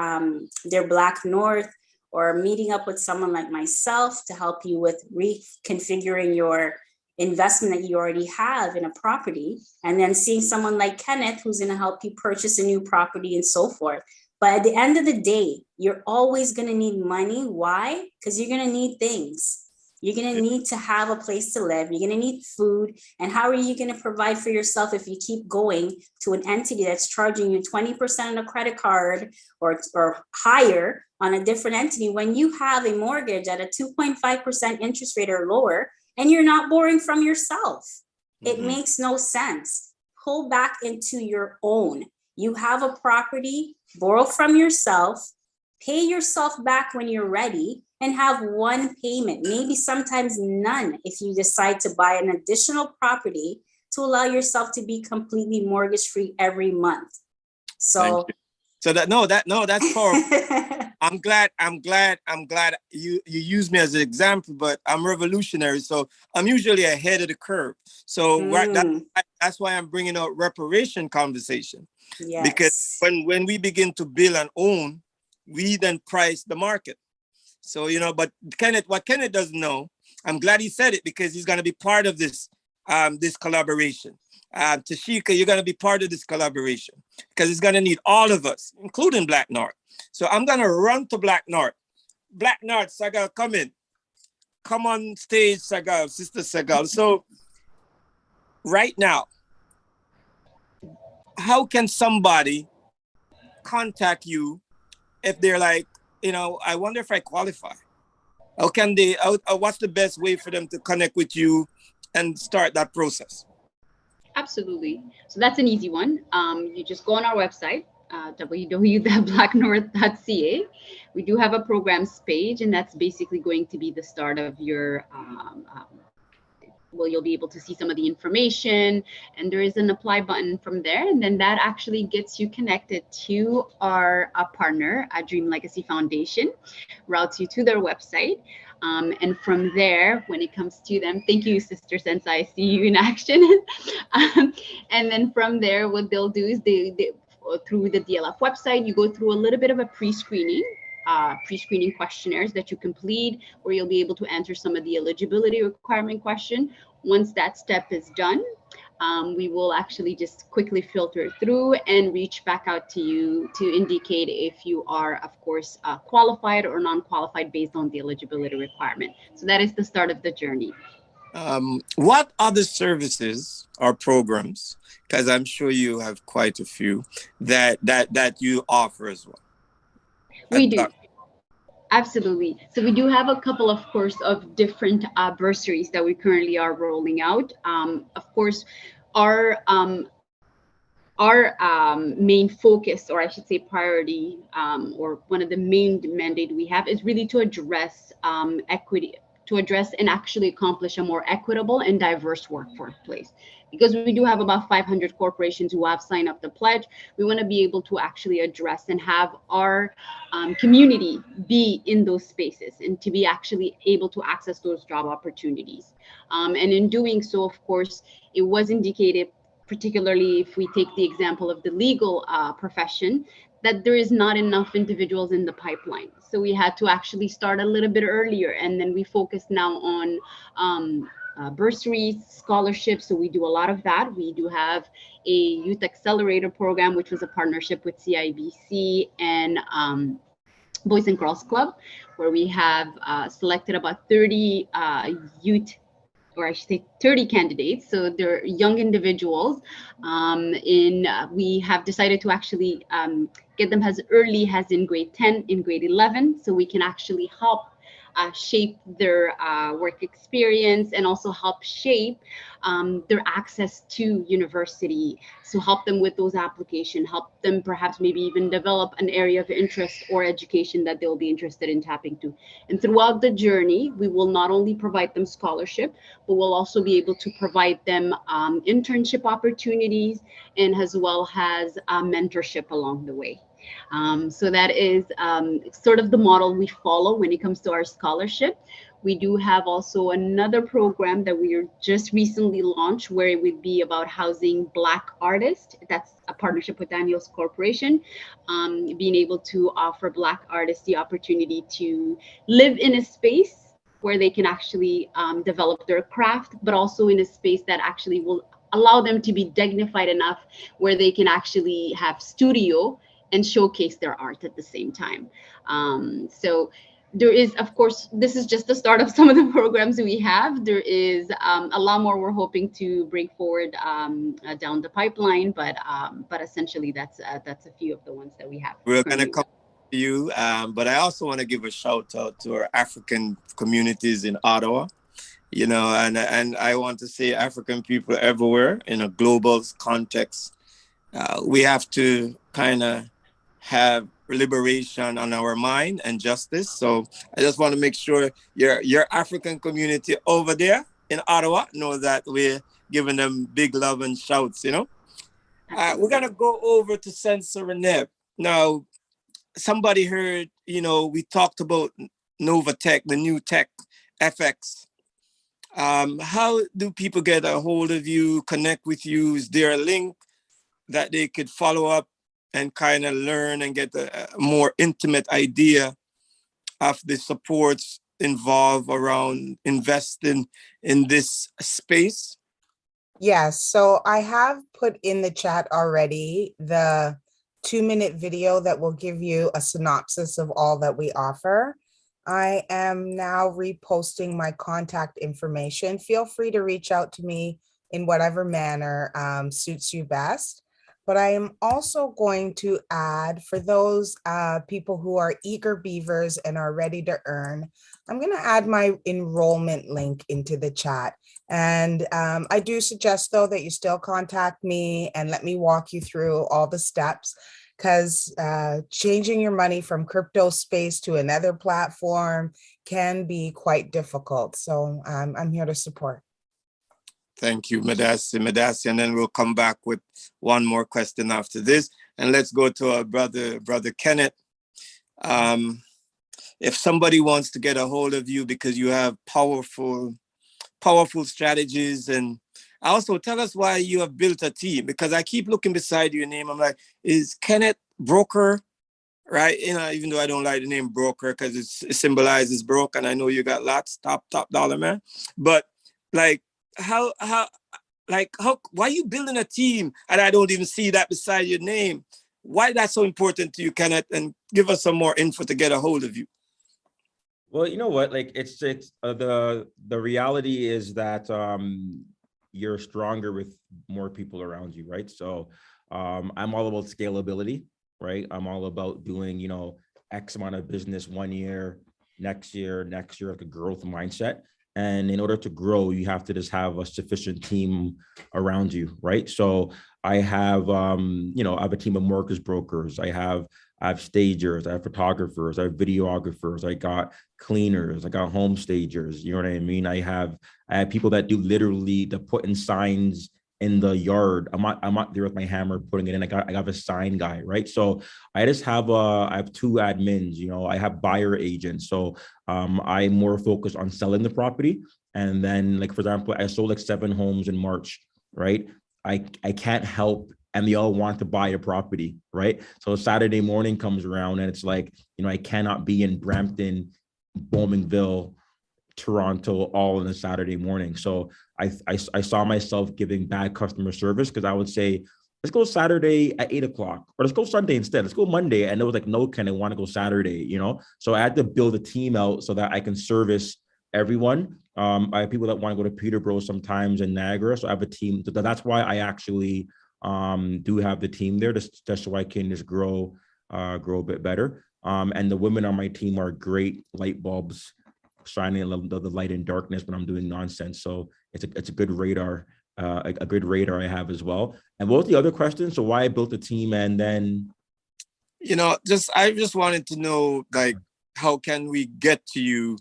Black North, or meeting up with someone like myself to help you with reconfiguring your investment that you already have in a property, and then seeing someone like Kenneth who's going to help you purchase a new property and so forth. But at the end of the day, you're always going to need money. Why? Because you're going to need things. You're going to need to have a place to live. You're going to need food. And how are you going to provide for yourself if you keep going to an entity that's charging you 20% on a credit card or higher on a different entity when you have a mortgage at a 2.5% interest rate or lower and you're not borrowing from yourself? It makes no sense. Pull back into your own. You have a property, borrow from yourself, pay yourself back when you're ready, and have one payment, maybe sometimes none, if you decide to buy an additional property to allow yourself to be completely mortgage free every month. So that's powerful. I'm glad you use me as an example, but I'm revolutionary. So I'm usually ahead of the curve. So that's why I'm bringing out reparation conversation. Yes. Because when we begin to build and own, we then price the market. So, but what Kenneth doesn't know, I'm glad he said it because he's going to be part of this collaboration. Tasheka, you're going to be part of this collaboration because it's going to need all of us, including Black North. So I'm going to run to Black North. Black North, Sagal, come in. Come on stage, Sagal, Sister Sagal. So right now, how can somebody contact you if they're like, I wonder if I qualify. How can they, what's the best way for them to connect with you and start that process? Absolutely. So that's an easy one. You just go on our website, www.blacknorth.ca. We do have a programs page, and that's basically going to be the start of your you'll be able to see some of the information, and there is an apply button from there, and then that actually gets you connected to our partner, Dream Legacy Foundation, routes you to their website. And from there, when it comes to them, thank you, Sister Sensa, I see you in action. And then from there, what they'll do is they through the DLF website, you go through a little bit of a pre-screening questionnaires that you complete, where you'll be able to answer some of the eligibility requirement question. Once that step is done, we will actually just quickly filter through and reach back out to you to indicate if you are, of course, qualified or non-qualified based on the eligibility requirement. So that is the start of the journey. What other services or programs, because I'm sure you have quite a few, that you offer as well? We do. Absolutely. So we do have a couple, of course, of different bursaries that we currently are rolling out. Of course, our main focus, or I should say priority, or one of the main mandate we have is really to address equity, to address and actually accomplish a more equitable and diverse workforce. Because we do have about 500 corporations who have signed up the pledge, we want to be able to actually address and have our community be in those spaces and to be actually able to access those job opportunities. And in doing so, of course, it was indicated, particularly if we take the example of the legal profession, that there is not enough individuals in the pipeline. So we had to actually start a little bit earlier, and then we focus now on bursaries, scholarships. So we do a lot of that. We do have a Youth Accelerator program, which was a partnership with CIBC and Boys and Girls Club, where we have selected about 30 youth, or I should say 30 candidates. So they're young individuals. We have decided to actually get them as early as in grade 10, in grade 11, so we can actually help shape their work experience and also help shape their access to university. So help them with those applications, help them perhaps maybe even develop an area of interest or education that they'll be interested in tapping to. And throughout the journey, we will not only provide them scholarship, but we'll also be able to provide them internship opportunities and as well as mentorship along the way. So that is sort of the model we follow when it comes to our scholarship. We do have also another program that we are just recently launched, where it would be about housing Black artists. That's a partnership with Daniels Corporation, being able to offer Black artists the opportunity to live in a space where they can actually develop their craft, but also in a space that actually will allow them to be dignified enough where they can actually have studio and showcase their art at the same time. So there is, of course, this is just the start of some of the programs we have. There is a lot more we're hoping to bring forward down the pipeline, but essentially that's a few of the ones that we have. We're going to come to you, but I also want to give a shout out to our African communities in Ottawa. And I want to say African people everywhere in a global context. We have to kind of have liberation on our mind and justice. So I just want to make sure your African community over there in Ottawa know that we're giving them big love and shouts, We're going to go over to sensaRaNeb. Now, somebody heard, we talked about Novatech, the new tech, FX. How do people get a hold of you, connect with you? Is there a link that they could follow up and kind of learn and get a more intimate idea of the supports involved around investing in this space? Yes, so I have put in the chat already the 2-minute video that will give you a synopsis of all that we offer. I am now reposting my contact information. Feel free to reach out to me in whatever manner suits you best. but I am also going to add for those people who are eager beavers and are ready to earn, I'm going to add my enrollment link into the chat. And I do suggest, though, that you still contact me and let me walk you through all the steps, because changing your money from crypto space to another platform can be quite difficult. So I'm here to support. Thank you, Madasi. And then we'll come back with one more question after this. And let's go to our brother Kenneth. If somebody wants to get a hold of you because you have powerful strategies, and also tell us why you have built a team, because I keep looking beside your name. I'm like, is Kenneth broker? Right? You know, even though I don't like the name broker because it symbolizes broke, and I know you got lots, top dollar, man. But like, why are you building a team and I don't even see that beside your name? Why that's so important to you, Kenneth? And give us some more info to get a hold of you. Well, you know what, like it's the reality is that you're stronger with more people around you, right? So I'm all about scalability, right? I'm all about doing, you know, X amount of business 1 year, next year, like a growth mindset. And in order to grow, you have to just have a sufficient team around you, right? So I have, you know, I have a team of mortgage brokers. I have stagers, I have photographers, I have videographers, I got cleaners, I got home stagers. You know what I mean? I have people that do literally the putting signs in the yard. I'm not there with my hammer putting it in. I have a sign guy, right? So I just have I have 2 admins. You know, I have buyer agents. So I'm more focused on selling the property. And then, like, for example, I sold like 7 homes in March, right? I can't help, and they all want to buy a property, right? So Saturday morning comes around and it's like, you know, I cannot be in Brampton, Bowmanville, Toronto all in a Saturday morning. So I saw myself giving bad customer service, because I would say, let's go Saturday at 8 o'clock, or let's go Sunday instead. Let's go Monday. And it was like, no, Ken, I want to go Saturday, you know? So I had to build a team out so that I can service everyone. I have people that want to go to Peterborough sometimes in Niagara. So I have a team. That's why I actually do have the team there, just so I can just grow a bit better. And the women on my team are great light bulbs, shining the light in darkness when I'm doing nonsense. So it's a good radar, a good radar I have as well. And what was the other question? So why I built a team, and then, you know, I just wanted to know, like, how can we get to you?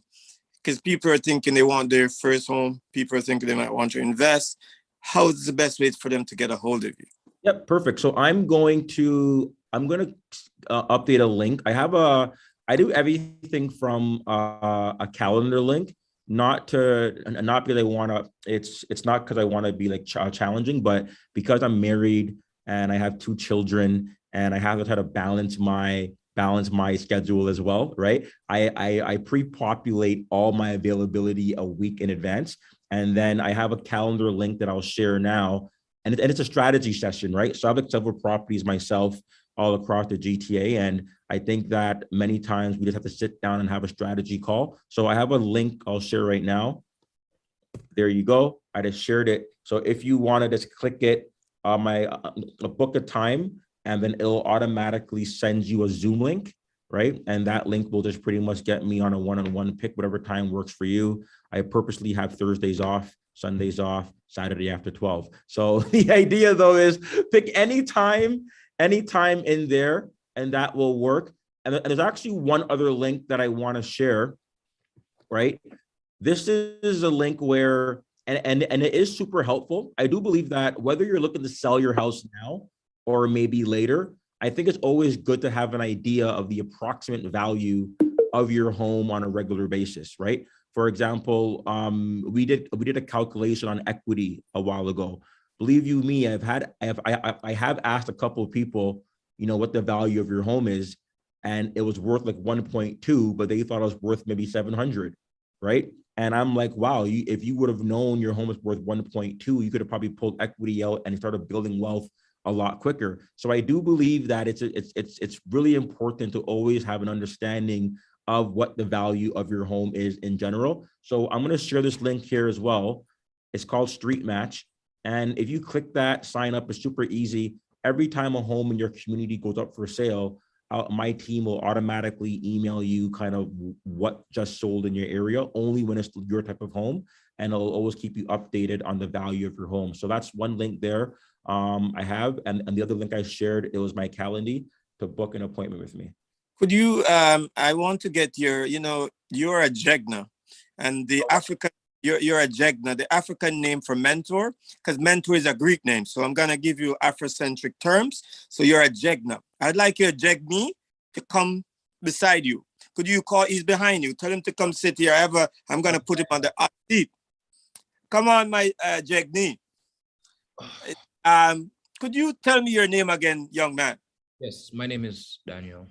Because people are thinking they want their first home. People are thinking they might want to invest. How is the best way for them to get a hold of you? Yep, perfect. So I'm going to update a link. I do everything from a calendar link, not because I want to, it's not because I want to be like challenging, but because I'm married and I have 2 children and I have to try to balance my schedule as well, right? I pre-populate all my availability a week in advance. And then I have a calendar link that I'll share now. And it's a strategy session, right? So I have several properties myself all across the GTA. And I think that many times we just have to sit down and have a strategy call. So I have a link I'll share right now. There you go. I just shared it. So if you want to just click it, book a time, and then it'll automatically send you a Zoom link, right? And that link will just pretty much get me on a one-on-one, pick whatever time works for you. I purposely have Thursdays off, Sundays off, Saturday after 12. So the idea though is pick any time in there, and that will work. And there's actually one other link that I want to share, right? This is a link where, and it is super helpful. I do believe that whether you're looking to sell your house now or maybe later, I think it's always good to have an idea of the approximate value of your home on a regular basis, right? For example, we did a calculation on equity a while ago. Believe you me, I have asked a couple of people, you know, what the value of your home is, and it was worth like 1.2, but they thought it was worth maybe 700, right? And I'm like, wow, if you would have known your home was worth 1.2, you could have probably pulled equity out and started building wealth a lot quicker. So I do believe that it's really important to always have an understanding of what the value of your home is in general. So I'm going to share this link here as well. It's called Street Match. And if you click that, sign up, it's super easy. every time a home in your community goes up for sale, my team will automatically email you kind of what just sold in your area, only when it's your type of home, and it'll always keep you updated on the value of your home. So that's one link there I have, and the other link I shared, it was my calendar to book an appointment with me. Could you, I want to get your, you're a Jegna, and the African, you're a Jegna, the African name for mentor, because mentor is a Greek name. So I'm going to give you Afrocentric terms. So you're a Jegna. I'd like your Jegni to come beside you. Could you call, he's behind you. Tell him to come sit here. I'm going to put him on the hot seat. Come on, my Jegni. Could you tell me your name again, young man? Yes, my name is Daniel.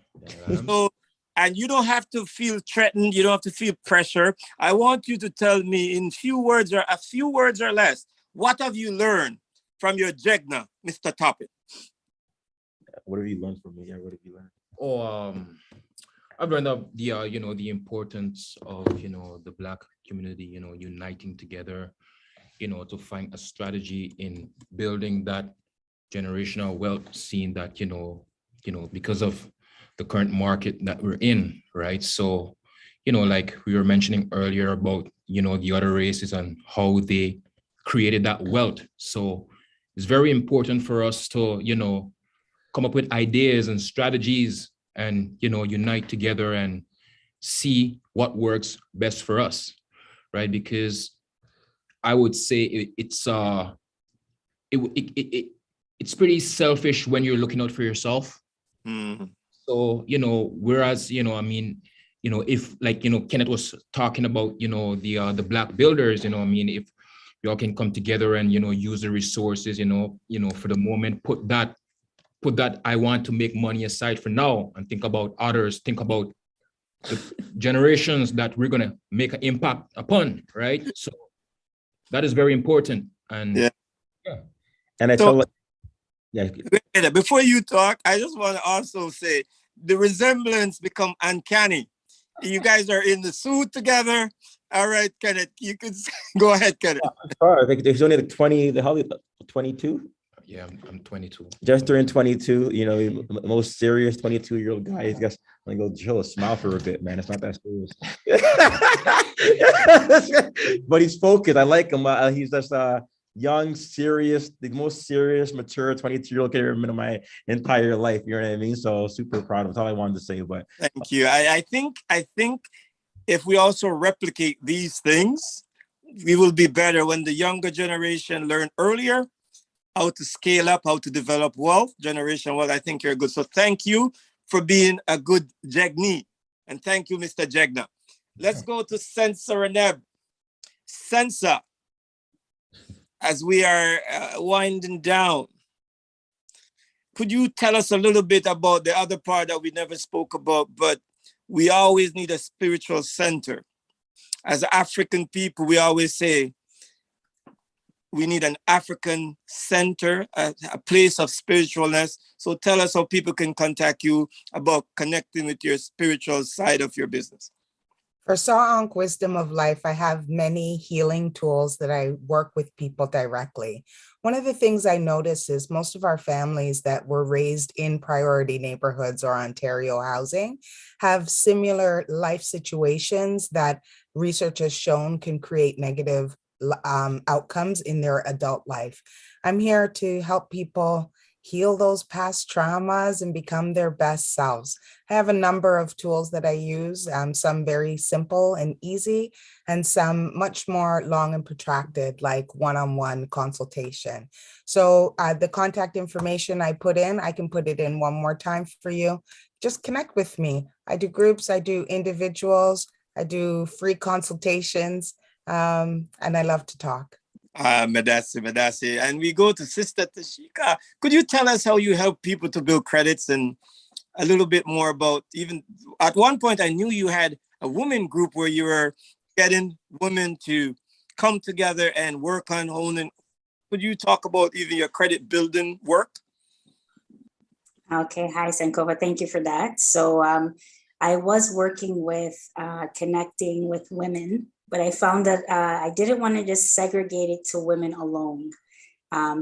So, and you don't have to feel threatened. You don't have to feel pressure. I want you to tell me in a few words or less, what have you learned from your Jegna, Mr. Toppin? What have you learned from me? Yeah, what have you learned? Oh, I've learned of the the importance of the Black community, uniting together, to find a strategy in building that generational wealth, seeing that because of the current market that we're in, right? So, like we were mentioning earlier about the other races and how they created that wealth. So it's very important for us to come up with ideas and strategies and unite together and see what works best for us, right? Because I would say it's pretty selfish when you're looking out for yourself. So whereas if like Kenneth was talking about the Black builders, if y'all can come together and use the resources, for the moment, put that I want to make money aside for now and think about others, think about the generations that we're gonna make an impact upon, right? So that is very important. And yeah. And I So, yeah. Before you talk, I just want to also say the resemblance become uncanny. You guys are in the suit together. All right, Kenneth, you can go ahead, Kenneth. I think there's only 20, the hell, 22? Yeah, I'm 22. Just turned 22, the most serious 22-year-old guy. He's just like, go chill, smile for a bit, man. It's not that serious. But he's focused. I like him. He's just young, serious, the most serious, mature 22-year-old kid I've ever been in my entire life. You know what I mean? So super proud of him. That's all I wanted to say. But thank you. I think if we also replicate these things, we will be better when the younger generation learn earlier how to scale up, how to develop wealth, generation wealth. I think you're good. So thank you for being a good Jegni. And thank you, Mr. Jegna. Let's go to sensaRaNeb. Sensa, as we are winding down, could you tell us a little bit about the other part that we never spoke about, but we always need a spiritual center. As African people, we always say, we need an African center, a place of spiritualness. So tell us how people can contact you about connecting with your spiritual side of your business. For Sa'ank Wisdom of Life, I have many healing tools that I work with people directly. One of the things I notice is most of our families that were raised in priority neighborhoods or Ontario housing have similar life situations that research has shown can create negative outcomes in their adult life. I'm here to help people heal those past traumas and become their best selves. I have a number of tools that I use, some very simple and easy, and some much more long and protracted, like one-on-one consultation. So the contact information I put in, I can put it in one more time for you. Just connect with me. I do groups, I do individuals, I do free consultations, and I love to talk. Medasi. And we go to Sister Tasheka. Could you tell us how you help people to build credits and a little bit more about, even at one point I knew you had a women group where you were getting women to come together and work on owning. Could you talk about even your credit building work? Okay, hi Sankova, thank you for that. So I was working with connecting with women, but I found that I didn't want to just segregate it to women alone.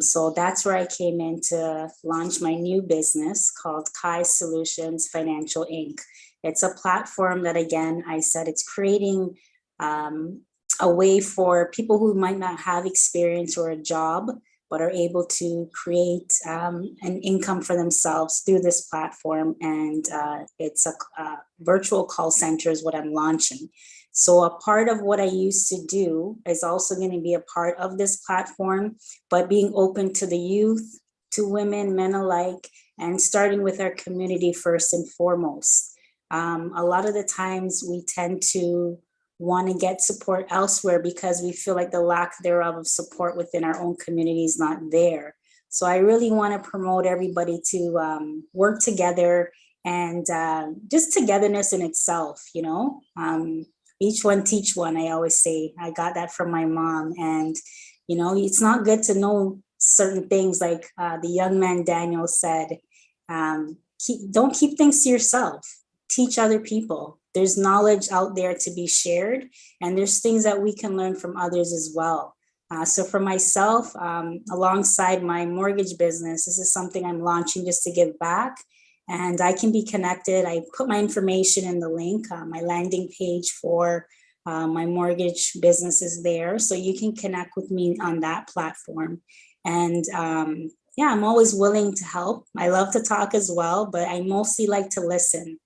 So that's where I came in to launch my new business called Kai Solutions Financial Inc. It's a platform that, again, I said it's creating a way for people who might not have experience or a job, but are able to create an income for themselves through this platform. And it's a virtual call center is what I'm launching. So a part of what I used to do is also going to be a part of this platform, but being open to the youth, to women, men alike, and starting with our community first and foremost. A lot of the times we tend to want to get support elsewhere because we feel like the lack thereof of support within our own community is not there. So I really want to promote everybody to work together and just togetherness in itself, you know. Each one teach one, I always say. I got that from my mom. And, you know, it's not good to know certain things like the young man Daniel said, don't keep things to yourself. Teach other people. There's knowledge out there to be shared, and there's things that we can learn from others as well. So for myself, alongside my mortgage business, this is something I'm launching just to give back. And I can be connected. I put my information in the link. My landing page for my mortgage business is there. So you can connect with me on that platform. And yeah, I'm always willing to help. I love to talk as well, but I mostly like to listen,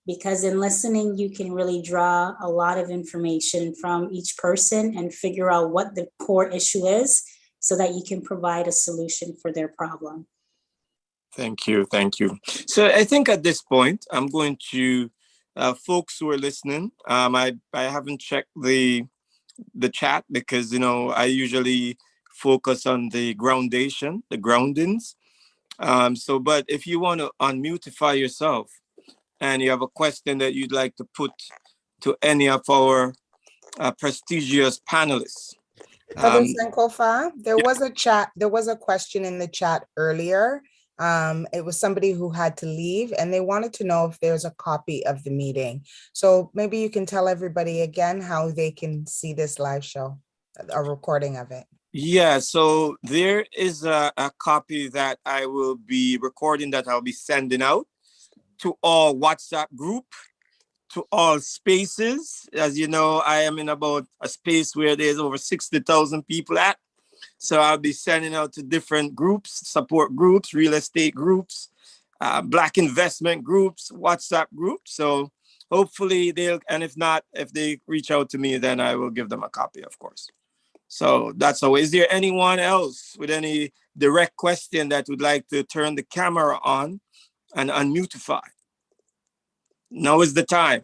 because in listening, you can really draw a lot of information from each person and figure out what the core issue is so that you can provide a solution for their problem. Thank you. Thank you. So I think at this point, I'm going to, folks who are listening, I haven't checked the chat because, you know, I usually focus on the groundation, the groundings. But if you want to unmutify yourself and you have a question that you'd like to put to any of our prestigious panelists. Brother Sankofa, there was a question in the chat earlier. It was somebody who had to leave and they wanted to know if there's a copy of the meeting. So maybe you can tell everybody again how they can see this live show, a recording of it. Yeah, so there is a copy that I will be recording that I'll be sending out to all WhatsApp group, to all spaces. As you know, I am in about a space where there's over 60,000 people at. So I'll be sending out to different groups, support groups, real estate groups, Black investment groups, WhatsApp groups. So hopefully and if not, if they reach out to me, then I will give them a copy, of course. So that's how. Is there anyone else with any direct question that would like to turn the camera on and unmutify? Now is the time.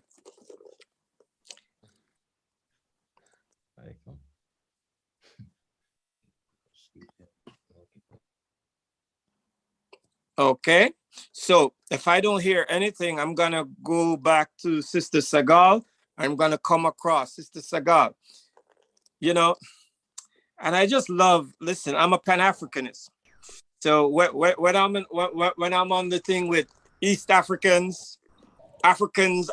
Okay, so if I don't hear anything, I'm gonna go back to Sister Sagal. I'm gonna come across Sister Sagal. You know, and I just love. Listen, I'm a Pan-Africanist. So when I'm on the thing with East Africans, African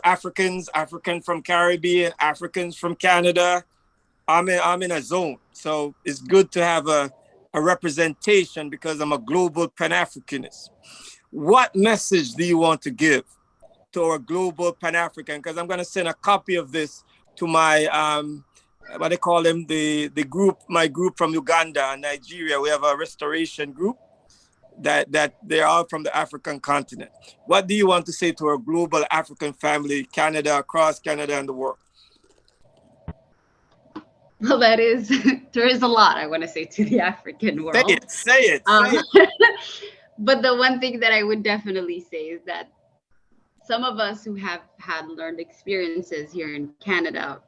from Caribbean, Africans from Canada, I'm in a zone. So it's good to have a representation because I'm a global Pan-Africanist. What message do you want to give to our global Pan-African? Because I'm going to send a copy of this to my, what they call them, the group, my group from Uganda and Nigeria. We have a restoration group that they're all from the African continent. What do you want to say to our global African family, Canada, across Canada and the world? Well, there is a lot I want to say to the African world. Say it. But the one thing that I would definitely say is that some of us who have had learned experiences here in Canada,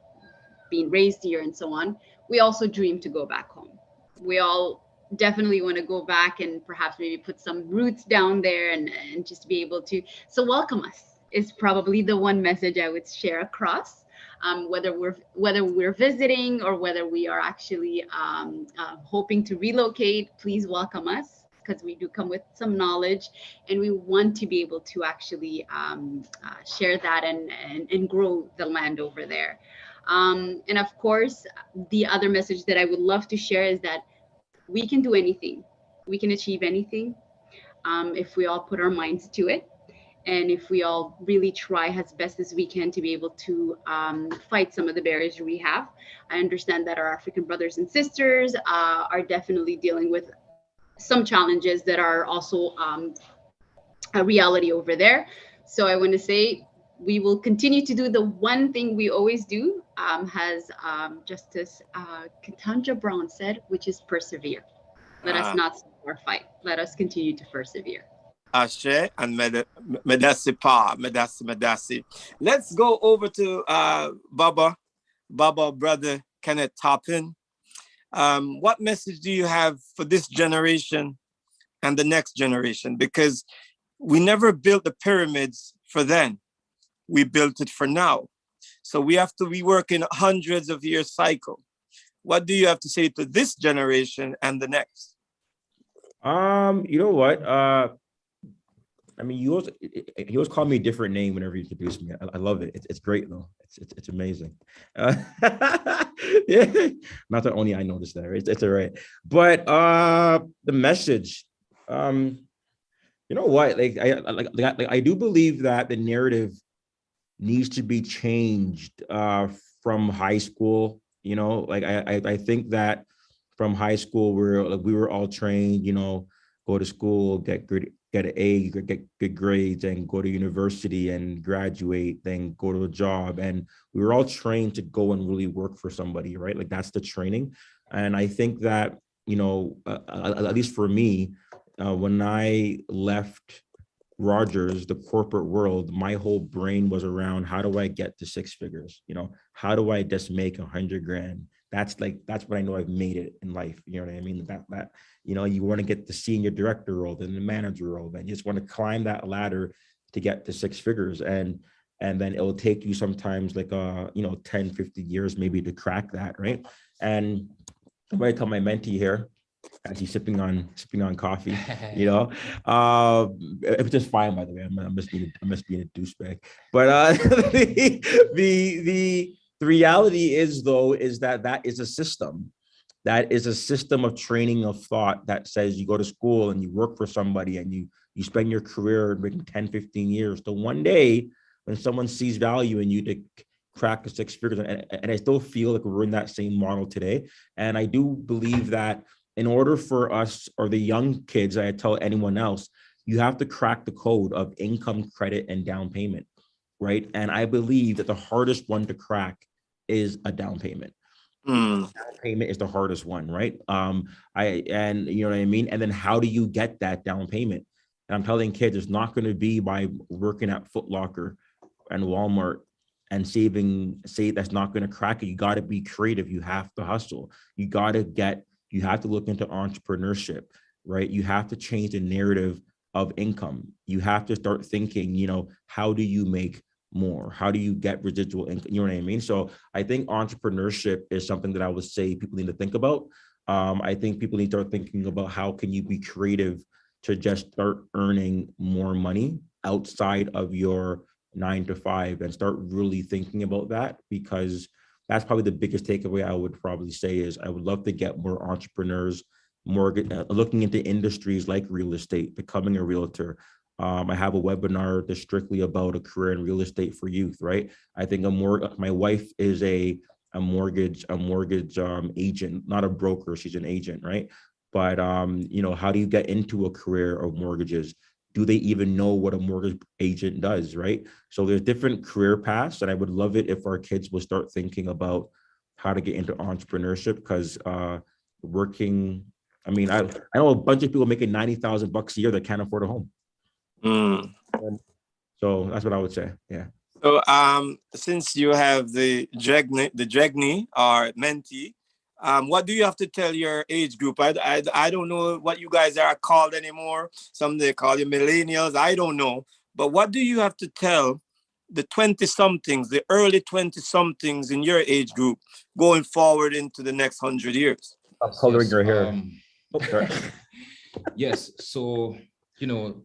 being raised here and so on, we also dream to go back home. We all definitely want to go back and perhaps maybe put some roots down there and just be able to. So welcome us is probably the one message I would share across. Whether we're visiting or whether we are actually hoping to relocate, please welcome us, because we do come with some knowledge and we want to be able to actually share that and grow the land over there. And of course, the other message that I would love to share is that we can do anything. We can achieve anything if we all put our minds to it. And if we all really try as best as we can to be able to fight some of the barriers we have. I understand that our African brothers and sisters are definitely dealing with some challenges that are also a reality over there. So I want to say we will continue to do the one thing we always do, as Justice Katanja Brown said, which is persevere. Let us not stop our fight. Let us continue to persevere. Ashe and Medasi Pa, Medasi. Let's go over to Baba, brother Kenneth Toppin. What message do you have for this generation and the next generation? Because we never built the pyramids for then. We built it for now. So we have to be working hundreds of year cycle. What do you have to say to this generation and the next? You know what? I mean, you always call me a different name whenever you introduce me. I love it. It's great though. It's amazing. Yeah, not that only I noticed that. Right? It's all right. But the message, you know what? Like I do believe that the narrative needs to be changed from high school. You know, like I think that from high school we were all trained. You know, go to school, get good. Get an A, get good grades, and go to university and graduate, then go to a job. And we were all trained to go and really work for somebody, right? Like that's the training. And I think that, you know, at least for me, when I left Rogers, the corporate world, my whole brain was around how do I get to six figures? You know, how do I just make 100 grand? That's when I know I've made it in life. You know what I mean? That you know, you want to get the senior director role, then the manager role, then you just want to climb that ladder to get to six figures. And then it will take you sometimes like you know, 10, 50 years maybe to crack that, right? And I'm going to tell my mentee here, as he's sipping on coffee, you know, it's just fine, by the way. I'm just being a douchebag. But the reality is though, is that is a system. That is a system of training of thought that says you go to school and you work for somebody and you spend your career making 10, 15 years. So one day when someone sees value in you to crack the six figures, and I still feel like we're in that same model today. And I do believe that in order for us or the young kids, I tell anyone else, you have to crack the code of income, credit, and down payment, right? And I believe that the hardest one to crack is a down payment. Down payment is the hardest one, right? And you know what I mean? And then how do you get that down payment? And I'm telling kids, it's not going to be by working at Foot Locker and Walmart and say that's not going to crack it. You got to be creative. You have to hustle. You have to look into entrepreneurship, right? You have to change the narrative of income. You have to start thinking, you know, how do you make more? How do you get residual income? You know what I mean? So I think entrepreneurship is something that I would say people need to think about. I think people need to start thinking about how can you be creative to just start earning more money outside of your 9 to 5 and start really thinking about that, because that's probably the biggest takeaway I would probably say is I would love to get more entrepreneurs, more looking into industries like real estate, becoming a realtor. I have a webinar that's strictly about a career in real estate for youth, right? I think my wife is a mortgage agent, not a broker. She's an agent, right? But you know, how do you get into a career of mortgages? Do they even know what a mortgage agent does, right? So there's different career paths, and I would love it if our kids will start thinking about how to get into entrepreneurship, because working, I mean, I know a bunch of people making $90,000 a year that can't afford a home. So that's what I would say. Yeah. So since you have the Jegni or mentee, what do you have to tell your age group? I don't know what you guys are called anymore. Some they call you millennials. I don't know. But what do you have to tell the 20-somethings, the early 20-somethings in your age group going forward into the next 100 years? I'm coloring your hair. Yes. So, you know,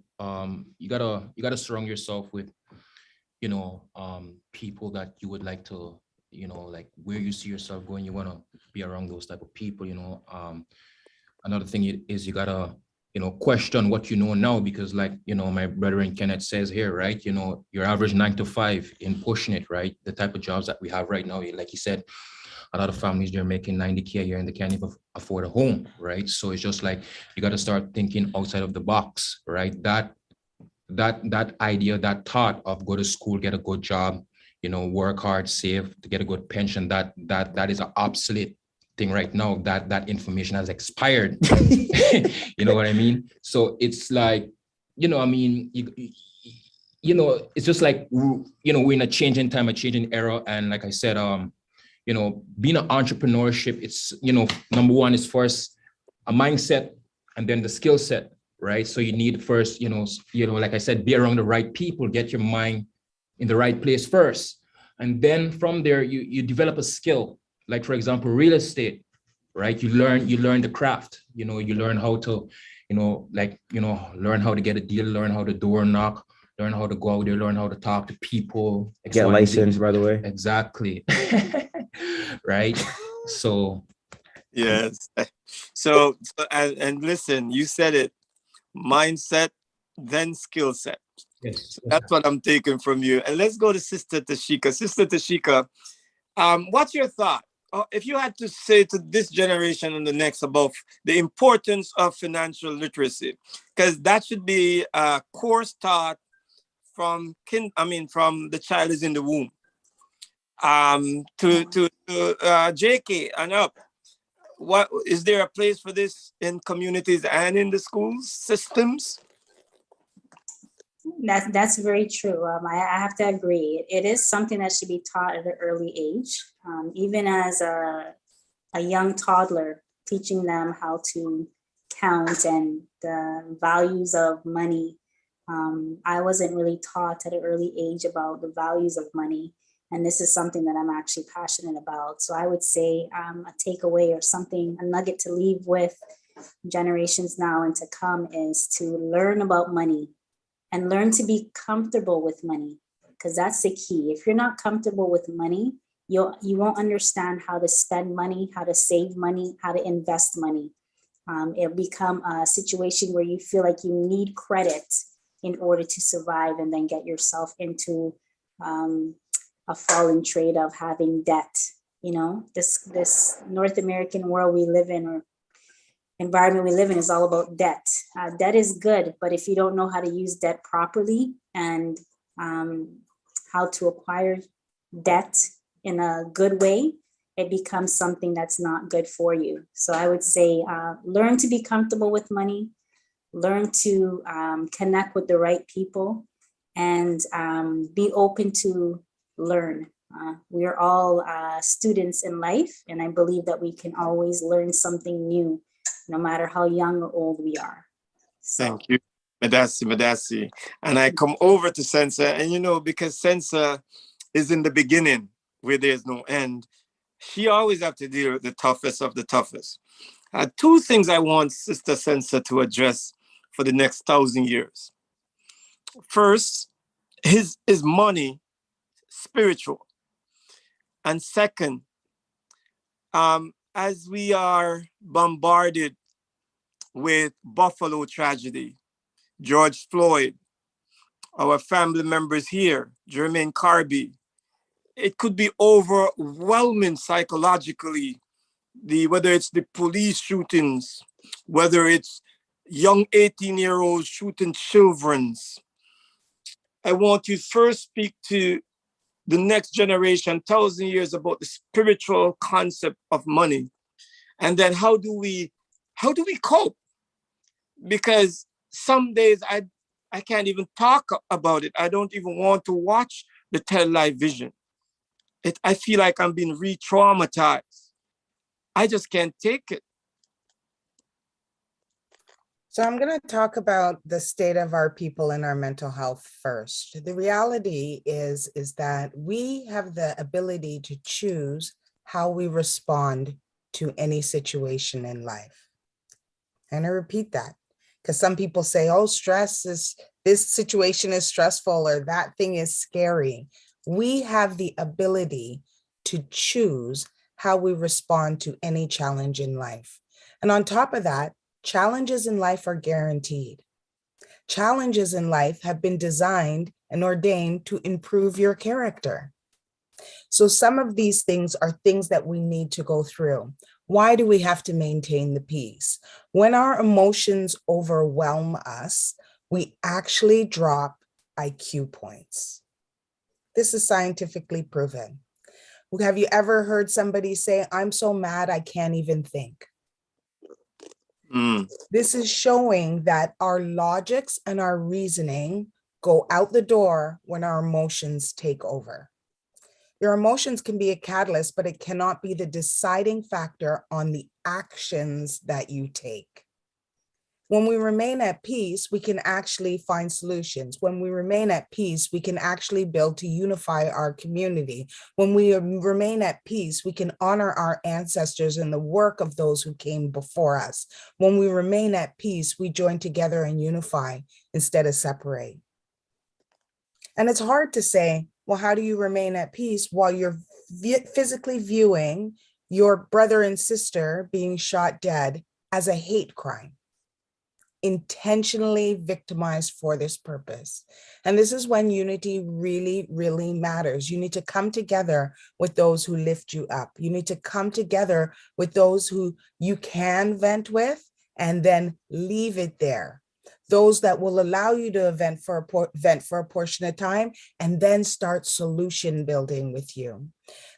you gotta surround yourself with, you know, people that you would like to, you know, like where you see yourself going. You want to be around those type of people, you know. another thing is you gotta, question what you know now, because like, my brother in Kenneth says here, right? Your average 9 to 5 in pushing it, right? The type of jobs that we have right now, like you said, a lot of families, they're making 90K a year and they can't even afford a home, right? So it's just like, you got to start thinking outside of the box, right? That idea, that thought of go to school, get a good job, work hard, save to get a good pension, that is an obsolete thing right now. That information has expired. You know what I mean? So it's like, I mean, it's just like, we're in a changing time, a changing era. And like I said, being an entrepreneurship, it's, number one is first a mindset and then the skill set, right? So you need first, like I said, be around the right people, get your mind in the right place first. And then from there, you develop a skill, like for example, real estate, right? You learn the craft, you learn how to, learn how to get a deal, learn how to door knock, learn how to go out there, learn how to talk to people. Get licensed, by the way. Exactly. Right. So. Yes. So and listen, you said it, mindset, then skill set. Yes. So that's what I'm taking from you. And let's go to Sister Tasheka. Sister Tasheka, what's your thought? If you had to say to this generation and the next about the importance of financial literacy, because that should be a course taught from the child is in the womb, to JK and up. What is there a place for this in communities and in the schools systems? That's very true. I have to agree. It is something that should be taught at an early age, even as a young toddler, teaching them how to count and the values of money. I wasn't really taught at an early age about the values of money. And this is something that I'm actually passionate about. So I would say a takeaway or something, a nugget to leave with generations now and to come is to learn about money and learn to be comfortable with money, because that's the key. If you're not comfortable with money, you won't understand how to spend money, how to save money, how to invest money. It'll become a situation where you feel like you need credit in order to survive and then get yourself into a fallen trade of having debt. This North American world we live in, or environment we live in, is all about debt. Debt is good, but if you don't know how to use debt properly and how to acquire debt in a good way, it becomes something that's not good for you. So I would say learn to be comfortable with money, learn to connect with the right people, and be open to learn. We are all students in life, and I believe that we can always learn something new, no matter how young or old we are. So. Thank you, Madasi. And I come over to Sensa, and because Sensa is in the beginning where there's no end, she always have to deal with the toughest of the toughest. Two things I want Sister Sensa to address for the next 1,000 years. First, is money spiritual? And second, as we are bombarded with Buffalo tragedy, George Floyd, our family members here, Jermaine Carby, it could be overwhelming psychologically, whether it's the police shootings, whether it's young 18-year-olds shooting children's. I want you first speak to the next generation, 1,000 years, about the spiritual concept of money. And then how do we cope? Because some days I can't even talk about it. I don't even want to watch the television. I feel like I'm being re-traumatized. I just can't take it. So I'm going to talk about the state of our people and our mental health first. The reality is that we have the ability to choose how we respond to any situation in life. And I repeat that, because some people say, oh, this situation is stressful, or that thing is scary. We have the ability to choose how we respond to any challenge in life. And on top of that, challenges in life are guaranteed. Challenges in life have been designed and ordained to improve your character. So some of these things are things that we need to go through. Why do we have to maintain the peace? When our emotions overwhelm us, we actually drop IQ points. This is scientifically proven. Have you ever heard somebody say, I'm so mad I can't even think? This is showing that our logics and our reasoning go out the door when our emotions take over. Your emotions can be a catalyst, but it cannot be the deciding factor on the actions that you take. When we remain at peace, we can actually find solutions. When we remain at peace, we can actually build to unify our community. When we remain at peace, we can honor our ancestors and the work of those who came before us. When we remain at peace, we join together and unify instead of separate. And it's hard to say, well, how do you remain at peace while you're physically viewing your brother and sister being shot dead as a hate crime? Intentionally victimized for this purpose. And this is when unity really, really matters. You need to come together with those who lift you up. You need to come together with those who you can vent with and then leave it there. Those that will allow you to vent for a portion of time and then start solution building with you.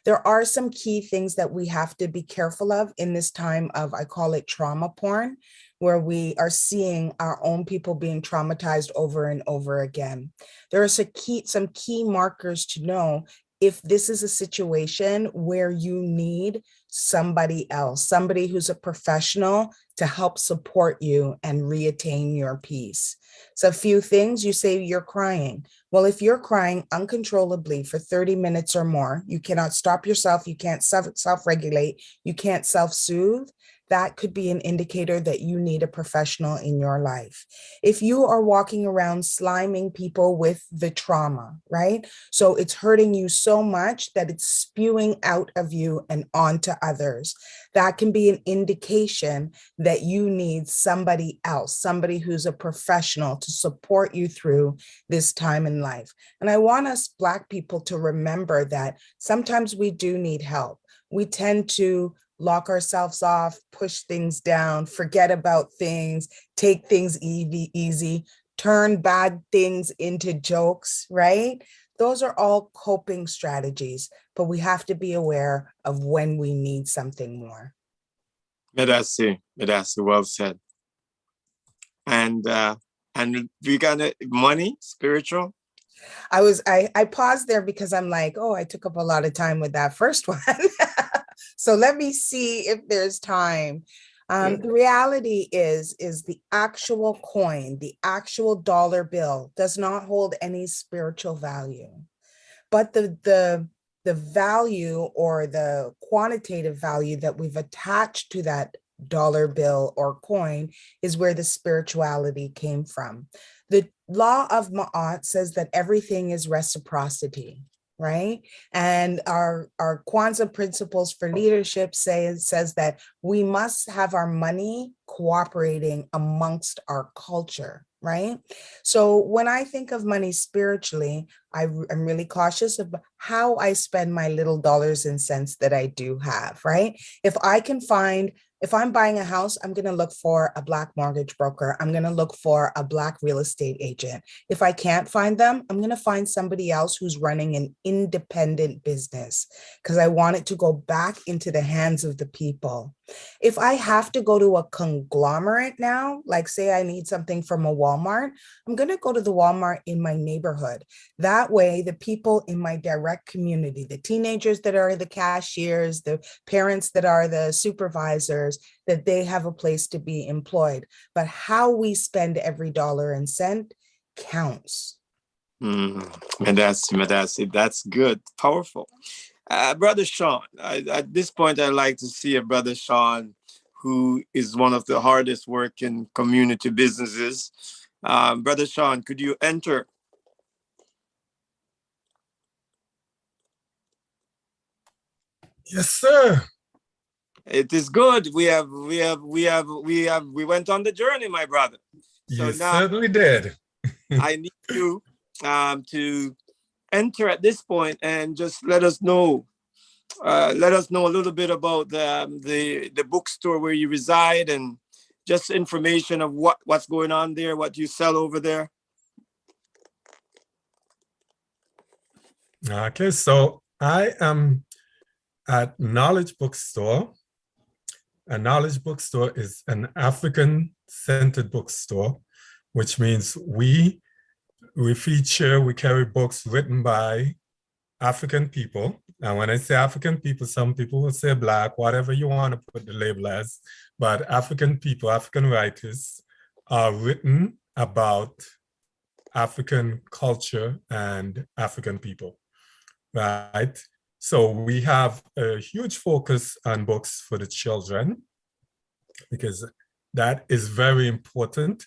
There are some key things that we have to be careful of in this time of, I call it trauma porn, where we are seeing our own people being traumatized over and over again. There are some key markers to know if this is a situation where you need somebody else, somebody who's a professional to help support you and reattain your peace. So a few things, you say you're crying. Well, if you're crying uncontrollably for 30 minutes or more, you cannot stop yourself, you can't self-regulate, you can't self-soothe, that could be an indicator that you need a professional in your life. If you are walking around sliming people with the trauma, right? So it's hurting you so much that it's spewing out of you and onto others. That can be an indication that you need somebody else, somebody who's a professional to support you through this time in life. And I want us Black people to remember that sometimes we do need help. We tend to lock ourselves off, push things down, forget about things, take things easy, turn bad things into jokes, right? Those are all coping strategies, but we have to be aware of when we need something more. Medasi, well said. And we got money, spiritual. I paused there because I'm like, oh, I took up a lot of time with that first one. So let me see if there's time. The reality is the actual coin, the actual dollar bill does not hold any spiritual value, but the value or the quantitative value that we've attached to that dollar bill or coin is where the spirituality came from. The law of Ma'at says that everything is reciprocity, right? And our Kwanzaa principles for leadership says that we must have our money cooperating amongst our culture, right? So when I think of money spiritually, I'm really cautious of how I spend my little dollars and cents that I do have, right? If I'm buying a house, I'm going to look for a Black mortgage broker. I'm going to look for a Black real estate agent. If I can't find them, I'm going to find somebody else who's running an independent business because I want it to go back into the hands of the people. If I have to go to a conglomerate now, like say I need something from a Walmart, I'm going to go to the Walmart in my neighborhood. That way, the people in my direct community, the teenagers that are the cashiers, the parents that are the supervisors, that they have a place to be employed. But how we spend every dollar and cent counts. Medasi, that's good, powerful. Brother Sean, at this point, I'd like to see a Brother Sean who is one of the hardest working community businesses. Brother Sean, could you enter? Yes, sir. It is good. We went on the journey, my brother. So You now certainly did. I need you to enter at this point and just let us know a little bit about the bookstore where you reside and just information of what's going on there, what you sell over there. Okay, so I am at Knowledge Bookstore. A Knowledge Bookstore is an African-centered bookstore, which means we carry books written by African people. And when I say African people, some people will say Black, whatever you want to put the label as, but African people, African writers are written about African culture and African people, right? So we have a huge focus on books for the children because that is very important.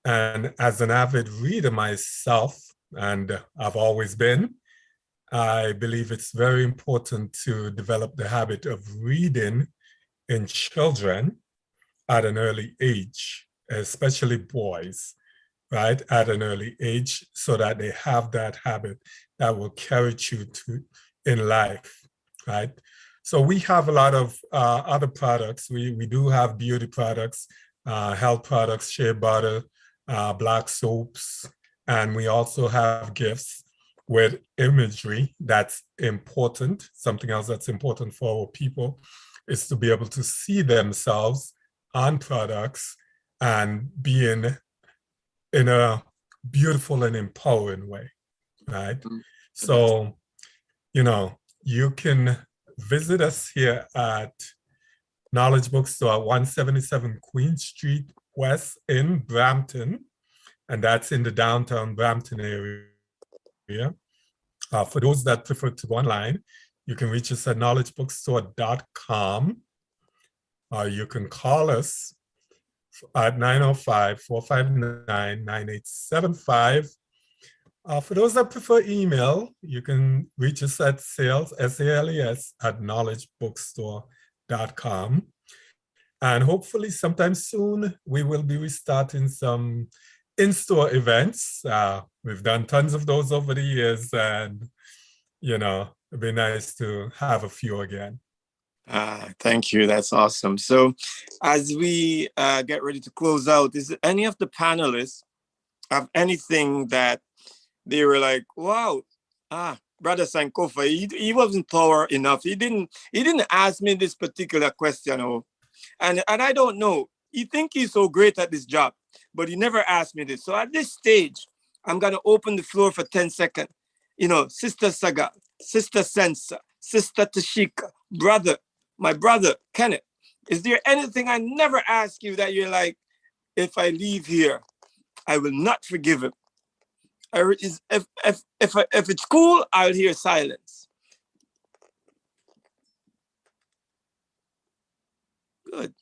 And as an avid reader myself, and I've always been, I believe it's very important to develop the habit of reading in children at an early age, especially boys, right, at an early age, so that they have that habit that will carry you in life, right? So we have a lot of other products. We do have beauty products, health products, shea butter, black soaps, and we also have gifts with imagery that's important. Something else that's important for our people is to be able to see themselves on products and being in a beautiful and empowering way, right? So, you can visit us here at Knowledge Bookstore at 177 Queen Street West in Brampton, and that's in the downtown Brampton area. For those that prefer to go online, you can reach us at knowledgebookstore.com, or you can call us at 905-459-9875. For those that prefer email, you can reach us at sales, S-A-L-E-S, at knowledgebookstore.com. And hopefully sometime soon, we will be restarting some in-store events. We've done tons of those over the years, and, it'd be nice to have a few again. Thank you. That's awesome. So as we get ready to close out, is any of the panelists have anything that they were like, wow, Brother Sankofa, he wasn't thorough enough. He didn't ask me this particular question, and I don't know. He think he's so great at this job, but he never asked me this. So at this stage, I'm gonna open the floor for 10 seconds. Sister Saga, Sister Sensa, Sister Tasheka, my brother Kenneth. Is there anything I never ask you that you're like, if I leave here, I will not forgive him? If it's cool, I'll hear silence. Good.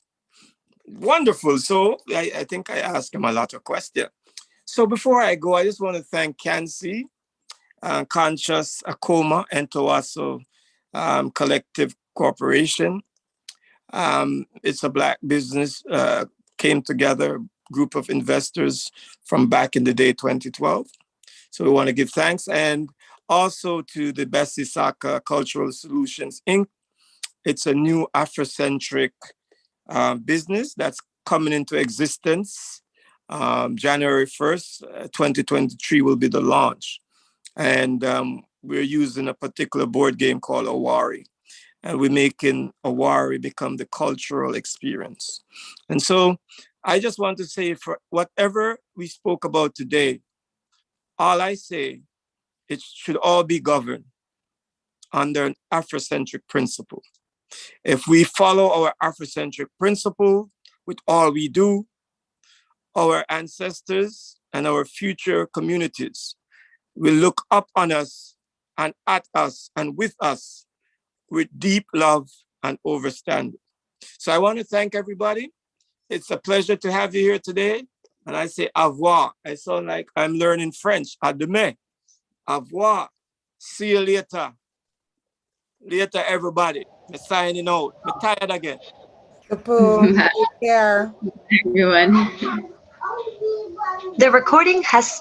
Wonderful. So I think I asked him a lot of questions. So before I go, I just want to thank CANCC, Conscious, Akoma, and Towaso Collective Corporation. It's a Black business, came together, group of investors from back in the day, 2012. So we want to give thanks, and also to the Bese Saka Cultural Solutions, Inc. It's a new Afrocentric business that's coming into existence. January 1st, 2023 will be the launch. And we're using a particular board game called Awari. And we're making Awari become the cultural experience. And so I just want to say, for whatever we spoke about today, all I say, it should all be governed under an Afrocentric principle. If we follow our Afrocentric principle with all we do, our ancestors and our future communities will look up on us and at us and with us with deep love and understanding. So I want to thank everybody. It's a pleasure to have you here today. And I say au revoir. I sound like I'm learning French. À demain. Au revoir. See you later. Later, everybody. I'm signing out. I'm tired again. Kapoor, Bye, take care. everyone. The recording has